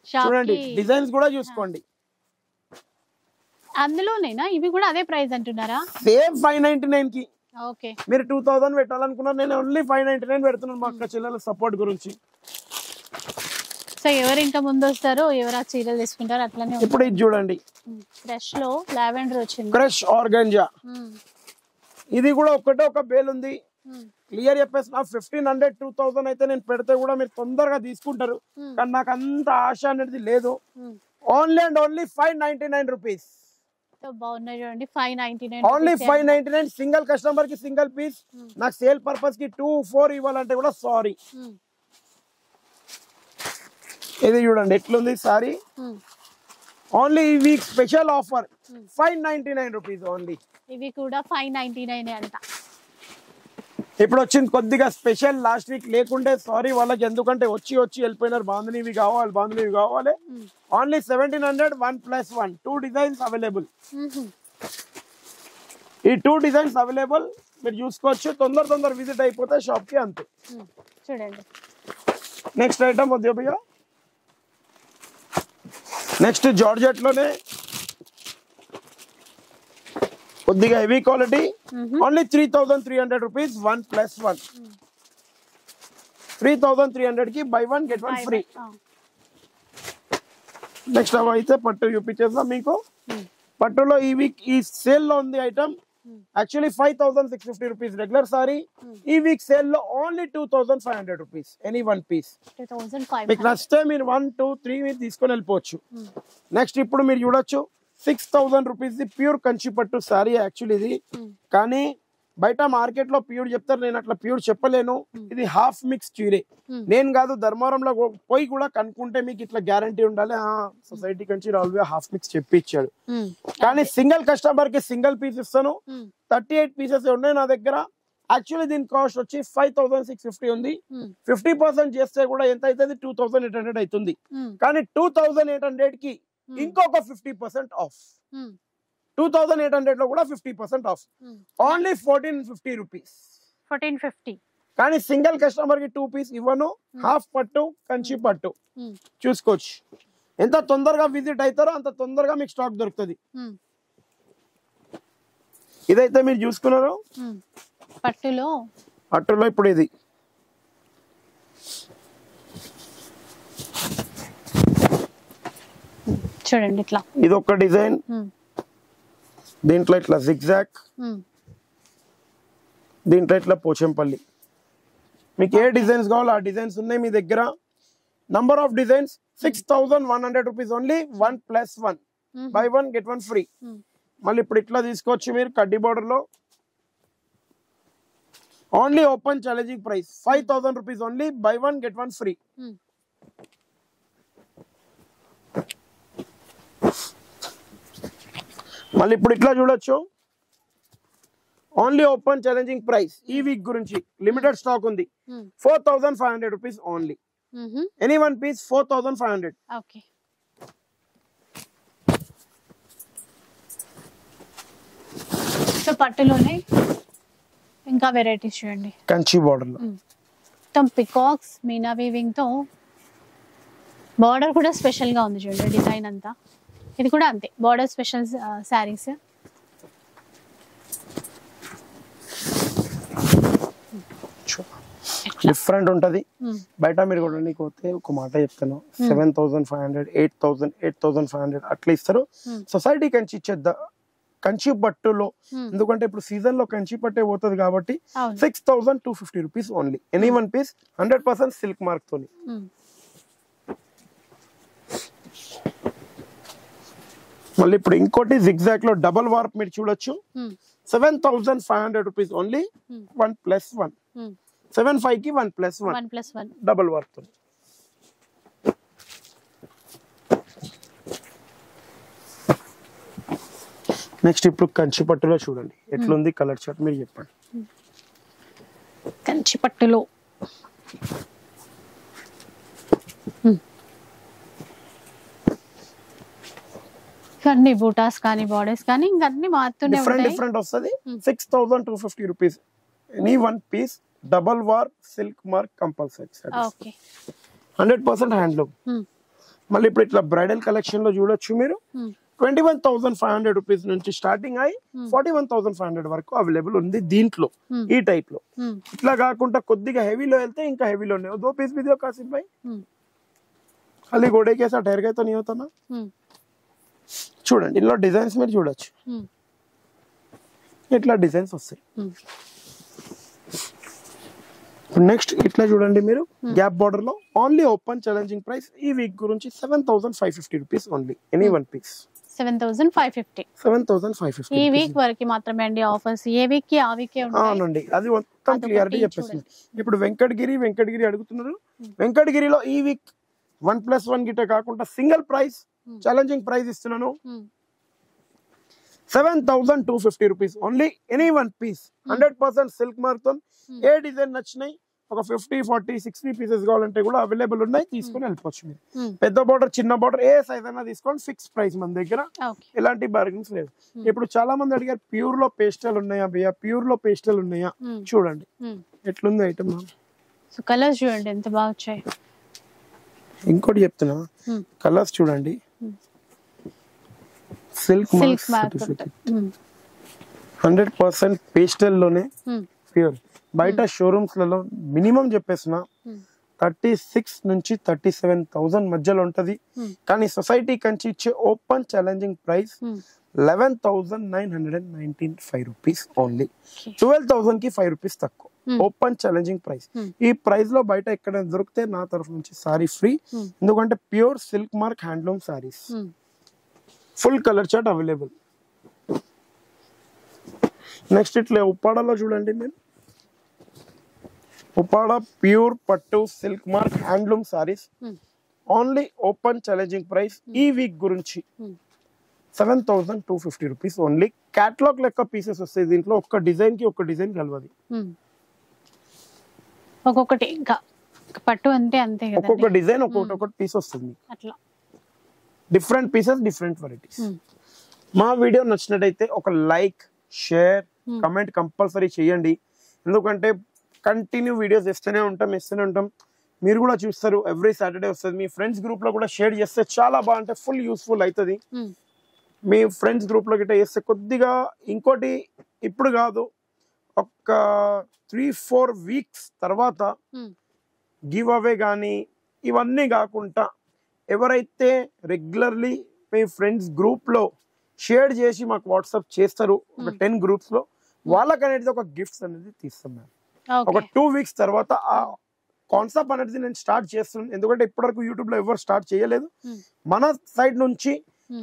Speaker 2: చూడండి డిజైన్స్ కూడా చూసుకోండి.
Speaker 1: అందులోనేనా ఇవి కూడా అదే ప్రైస్ అంటున్నారా?
Speaker 2: సేమ్ 599 కి.
Speaker 1: ఓకే.
Speaker 2: మీరు 2000 పెట్టాలనుకున్నారు, నేను ఓన్లీ 599 పెడుతున్నాను మా అక్క చెల్లెల సపోర్ట్ గురించి.
Speaker 1: సో ఎవరు ఇంకా ముందు వస్తారో ఎవరు ఆ చీరలు తీసుకుంటారో అట్లనే.
Speaker 2: ఇప్పుడు ఇది చూడండి,
Speaker 1: క్రష్ లో లావెండర్ వచ్చింది.
Speaker 2: Crush organza. ఇది కూడా ఒకటే ఒక బేల్ ఉంది. క్లియర్ చెప్పేసిన 1500-2000 అయితే నేను పెడితే కూడా మీరు తొందరగా తీసుకుంటారు, కానీ నాకు అంత ఆశ అనేది లేదు. Only and only 599 rupees.
Speaker 1: బాగున్నాయి చూడండి, 599.
Speaker 2: ఓన్లీ 599. సింగిల్ కస్టమర్ కి సింగిల్ పీస్. నాకు సేల్ పర్పస్ కి 2-4 ఇవ్వాలంటే కూడా సారీ. ఇది చూడండి ఎట్లుంది సారీ. ఓన్లీ ఈ week special offer 599 rupees only.
Speaker 1: ఇవి కూడా 599 అంట.
Speaker 2: ఇప్పుడు వచ్చింది కొద్దిగా స్పెషల్, లాస్ట్ వీక్ లేకుంటే సారీ వాళ్ళకి, ఎందుకంటే వచ్చి వెళ్ళిపోయినారు. బాంధనీవి కావాలి. ఓన్లీ 1700 1+1. 2 designs available. ఈ 2 డిజైన్స్ అవైలబుల్, మీరు చూసుకోవచ్చు. తొందర విజిట్ అయిపోతే షాప్ కి అంతే.
Speaker 1: చూడండి
Speaker 2: నెక్స్ట్ ఐటమ్ వద్దు భయ్యా. నెక్స్ట్ జార్జెట్ లోనే కొద్దిగా హెవీ క్వాలిటీ, ఓన్లీ 3300 రూపీస్ 1+1. 3300 కి బై 1 గెట్ 1 ఫ్రీ. నెక్స్ట్ అవి అయితే పట్టు చూపించేద్దాం మీకు. పట్టులో ఈ వీక్ ఈ సేల్ లో ఉంది item. Actually 5650 rupees regular sorry. ఈ వీక్ సేల్ లో ఓన్లీ 2500 రూపీస్ ఎనీ 1 పీస్. మీకు నచ్చితే మీరు 1, 2, 3 మీరు తీసుకొని వెళ్ళిపోవచ్చు. నెక్స్ట్ ఇప్పుడు మీరు చూడొచ్చు 6000 రూపీస్ ప్యూర్ కంచి పట్టు సారీ. యాక్చువల్లీ ఇది కానీ బయట మార్కెట్ లో ప్యూర్ చెప్తారు, నేను అట్లా ప్యూర్ చెప్పలేను. ఇది హాఫ్ మిక్స్ చీరే. నేను కాదు, ధర్మవరంలో పోయి కూడా కనుక్కుంటే మీకు ఇట్లా గ్యారంటీ ఉండాలి. సొసైటీ కంచి రాల్వే హాఫ్ మిక్స్ చెప్పి ఇచ్చాడు. కానీ సింగిల్ కస్టమర్ కి సింగిల్ పీస్ ఇస్తాను. 38 పీసెస్ ఉన్నాయి నా దగ్గర. యాక్చువల్లీ దీని కాస్ట్ వచ్చి 5650 ఉంది. 50% చేస్తే కూడా ఎంత అవుతుంది, 2800 అవుతుంది. కానీ 2800 కి ఇంకొక 50% ఆఫ్. 2800 లో కూడా 50% ఆఫ్. Only 1450 rupees.
Speaker 1: 1450.
Speaker 2: కానీ సింగిల్ కస్టమర్ కి 2 పీస్ ఇవ్వను. హాఫ్ పట్టు కంచి పట్టు చూసుకోవచ్చు. ఎంత తొందరగా విజిట్ అవుతారో అంత తొందరగా మీకు స్టాక్ దొరుకుతుంది. ఇదైతే మీరు చూసుకున్నారు పట్టులో ఇప్పుడు ఇది
Speaker 1: చూడండి ఇట్లా.
Speaker 2: ఇది ఒక డిజైన్. దీంట్లో ఇట్లా జిగ్జాగ్, దీంట్లో ఇట్లా పోచంపల్లి. మీకు ఏ డిజైన్స్ కావాలో ఆ డిజైన్స్ ఉన్నాయి మీ దగ్గర. Number of designs 6100 rupees only 1+1 buy 1 get 1 free. మళ్ళీ ఇప్పుడు ఇట్లా తీసుకోవచ్చు మీరు కడ్డీ బార్డర్ లో. Only open challenging price 5000 rupees only buy 1 get 1 free. మళ్ళీ ఇప్పుడు ఇట్లా చూడొచ్చు. Only open challenging price. ఈ వీక్ గురించి లిమిటెడ్ స్టాక్ ఉంది. 4500 rupees only. Any 1 piece 4500.
Speaker 1: Okay. So పట్టులోనే ఇంకా వెరైటీస్ చూడండి.
Speaker 2: కంచి బార్డర్ లో
Speaker 1: మొత్తం పికాక్స్ మీనా వీవింగ్ తో బార్డర్ కూడా స్పెషల్ గా ఉంది చూడండి. డిజైన్ అంతా ఇది కూడా అంతే, బార్డర్ స్పెషల్ శారీస్.
Speaker 2: డిఫరెంట్ ఉంటది. బయట మీరు కూడా నీకు ఒక మాట చెప్తాను, 7500, 8000, 8500 అట్లా ఇస్తారు. సొసైటీ కంచి ఇచ్చేద్దా కంచి పట్టులో, ఎందుకంటే ఇప్పుడు సీజన్ లో కంచి పట్టే పోతుంది కాబట్టి 6250 rupees only. Any 1 piece 100% silk mark తోని. మళ్ళీ ఇప్పుడు ఇంకోటి జిగ్జాగ్ లో డబల్ వార్ప్ మీరు చూడొచ్చు. 7500 రూపీస్ ఓన్లీ 1+1. 75 కి 1+1 డబల్ వార్ప్ తో. నెక్స్ట్ ఇప్పుడు కంచి పట్టులో చూడండి ఎట్లుంది కలర్ చార్ట్ మీరు చెప్పండి.
Speaker 1: కంచి పట్టులో అన్ని బూటాస్ కానీ బార్డర్స్ కానీ ఇంకా అన్ని మారుతూనే ఉంటాయి.
Speaker 2: డిఫరెంట్ వస్తుంది. 6250 rupees any 1 piece double warp silk mark compulsory.
Speaker 1: Okay.
Speaker 2: 100% handloom. మళ్ళీ ఇప్పుడు ఇట్లా బ్రైడల్ కలెక్షన్ లో చూడొచ్చు మీరు. 21,500 రూపీస్ నుంచి స్టార్టింగ్ అయి 41,500 వరకు అవైలబుల్ ఉంది దీంట్లో. ఈ టైప్ లో ఇట్లా కాకుండా కొద్దిగా హెవీలో వెళ్తే ఇంకా హెవీలో ఉన్నాయి. 2 पीस भी दियो कासिफ भाई. खाली घोड़े के साथ ठहर गए तो नहीं होता ना. చూడండి ఇందులో డిజైన్స్ మీరు చూడొచ్చు. ఇట్లా డిజైన్స్ వస్తాయి. నెక్స్ట్ ఇట్లా చూడండి మీరు గ్యాప్ బార్డర్ లో ఓన్లీ ఓపెన్ ఛాలెంజింగ్ ప్రైస్ ఈ వీక్ గురించి 7550 రూపీస్ ఓన్లీ ఎనీ 1 పీస్.
Speaker 1: 7550 ఈ వీక్ వరకు మాత్రమే అండి ఆఫర్స్. ఏ వీక్ కి ఆ వీక్ ఉంటాయి.
Speaker 2: అవునండి, అది మొత్తం క్లియరిటీ చెప్పేసింది. ఇప్పుడు వెంకటగిరి అడుగుతున్నారు. వెంకటగిరిలో ఈ వీక్ 1+1 గిట్ట కాకుండా సింగిల్ ప్రైస్ ఛాలెంజింగ్ ప్రైస్ ఇస్తున్నాను. 7250 rupees only any 1 piece. 100% silk mark తో ఏ డిజైన్ నచ్చినాయి ఒక 50, 40, 60 పీసెస్ కావాలంటే కూడా అవైలబుల్ ఉన్నాయి, తీసుకొని వెళ్ళిపోవచ్చు మీరు. పెద్ద బార్డర్ చిన్న బార్డర్ ఏ సైజ్ అయినా తీసుకోండి, ఫిక్స్ ప్రైస్ మన దగ్గర, ఎలాంటి బార్గెన్స్ లేదు. ఇప్పుడు చాలా మంది అడిగారు ప్యూర్ లో పేస్టల్ ఉన్నాయా భయ్యా, ప్యూర్ లో పేస్టల్ ఉన్నాయా, చూడండి ఎట్లుంది ఐటమ్.
Speaker 1: సో కలర్స్ చూడండి ఎంత బాగా వచ్చాయి.
Speaker 2: ఇంకోటి చెప్తున్నా, కలర్స్ చూడండి, సిల్క్ మార్క్ 100% పేస్టల్ లోనే ప్యూర్. బయట షోరూమ్స్ లలో మినిమం చెప్పేసిన 36 నుంచి 37,000 మధ్యలో ఉంటది, కానీ సొసైటీ కంచి ఇచ్చే open challenging price 11,995 rupees only. 12,000 కి 5 రూపీస్ తక్కువ, ఓపెన్ ఛాలెంజింగ్ ప్రైస్. ఈ ప్రైస్ లో బయట ఎక్కడైనా దొరికితే నా తరఫు నుంచి సారీ ఫ్రీ, ఎందుకంటే pure silk mark handloom saris. Full colour chart available. Next ఇట్లా ఉప్పాడలో చూడండి మీరు, ఉప్పాడ ప్యూర్ పట్టు silk mark handloom saris, only open challenging price ఈ వీక్ గురించి 7,250 రూపీస్ ఓన్లీ. క్యాటలాగ్ లెక్క పీసెస్ వస్తాయి దీంట్లో, ఒక్క డిజైన్ కి ఒక్క డిజైన్ కలవది,
Speaker 1: ఒక్కొక్కటి ఇంకా పట్టు అంటే అంతే కదా,
Speaker 2: ఒక్కొక్క డిజైన్ ఒక్కొక్కటి పీస్ వస్తుంది, అట్లా డిఫరెంట్ పీసెస్ డిఫరెంట్ వెరైటీస్. మా వీడియో నచ్చినట్టయితే ఒక లైక్, షేర్, కమెంట్ కంపల్సరీ చేయండి, ఎందుకంటే కంటిన్యూ వీడియోస్ ఇస్తూనే ఉంటాం, మీరు కూడా చూస్తారు. ఎవ్రీ సాటర్డే వస్తుంది. మీ ఫ్రెండ్స్ గ్రూప్ లో కూడా షేర్ చేస్తే చాలా బాగుంటే ఫుల్ యూస్ఫుల్ అవుతుంది. మీ ఫ్రెండ్స్ గ్రూప్ లో గిట్ట చేస్తే కొద్దిగా. ఇంకోటి ఇప్పుడు కాదు, ఒక 3-4 వీక్స్ తర్వాత గివ్ అవే కానీ ఇవన్నీ కాకుండా ఎవరైతే రెగ్యులర్లీ మీ ఫ్రెండ్స్ గ్రూప్ లో షేర్ చేసి మాకు వాట్సాప్ చేస్తారు ఒక 10 గ్రూప్స్ లో, వాళ్ళకి అనేది ఒక గిఫ్ట్స్ అనేది తీస్తాం మేము. ఒక 2 వీక్స్ తర్వాత ఆ కాన్సెప్ట్ అనేది నేను స్టార్ట్ చేస్తున్నాను, ఎందుకంటే ఇప్పటివరకు యూట్యూబ్ లో ఎవరు స్టార్ట్ చేయలేదు. మన సైడ్ నుంచి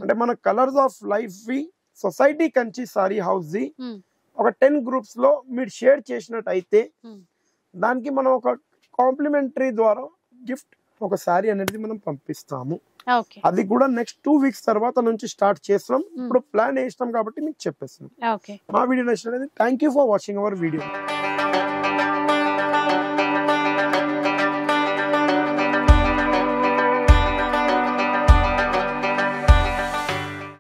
Speaker 2: అంటే మన colours of life V society Kanchi sari house the ఒక 10 గ్రూప్స్ లో మీరు షేర్ చేసినట్టు అయితే దానికి మనం ఒక కాంప్లిమెంటరీ ద్వారా గిఫ్ట్ ఒక సారీ అనేది మనం పంపిస్తాము. అది కూడా నెక్స్ట్ 2 వీక్స్ తర్వాత నుంచి స్టార్ట్ చేస్తాం. ఇప్పుడు ప్లాన్ వేస్తాం కాబట్టి మీకు చెప్పేస్తాం. మా వీడియో నచ్చినట్లయితే thank you for watching our video.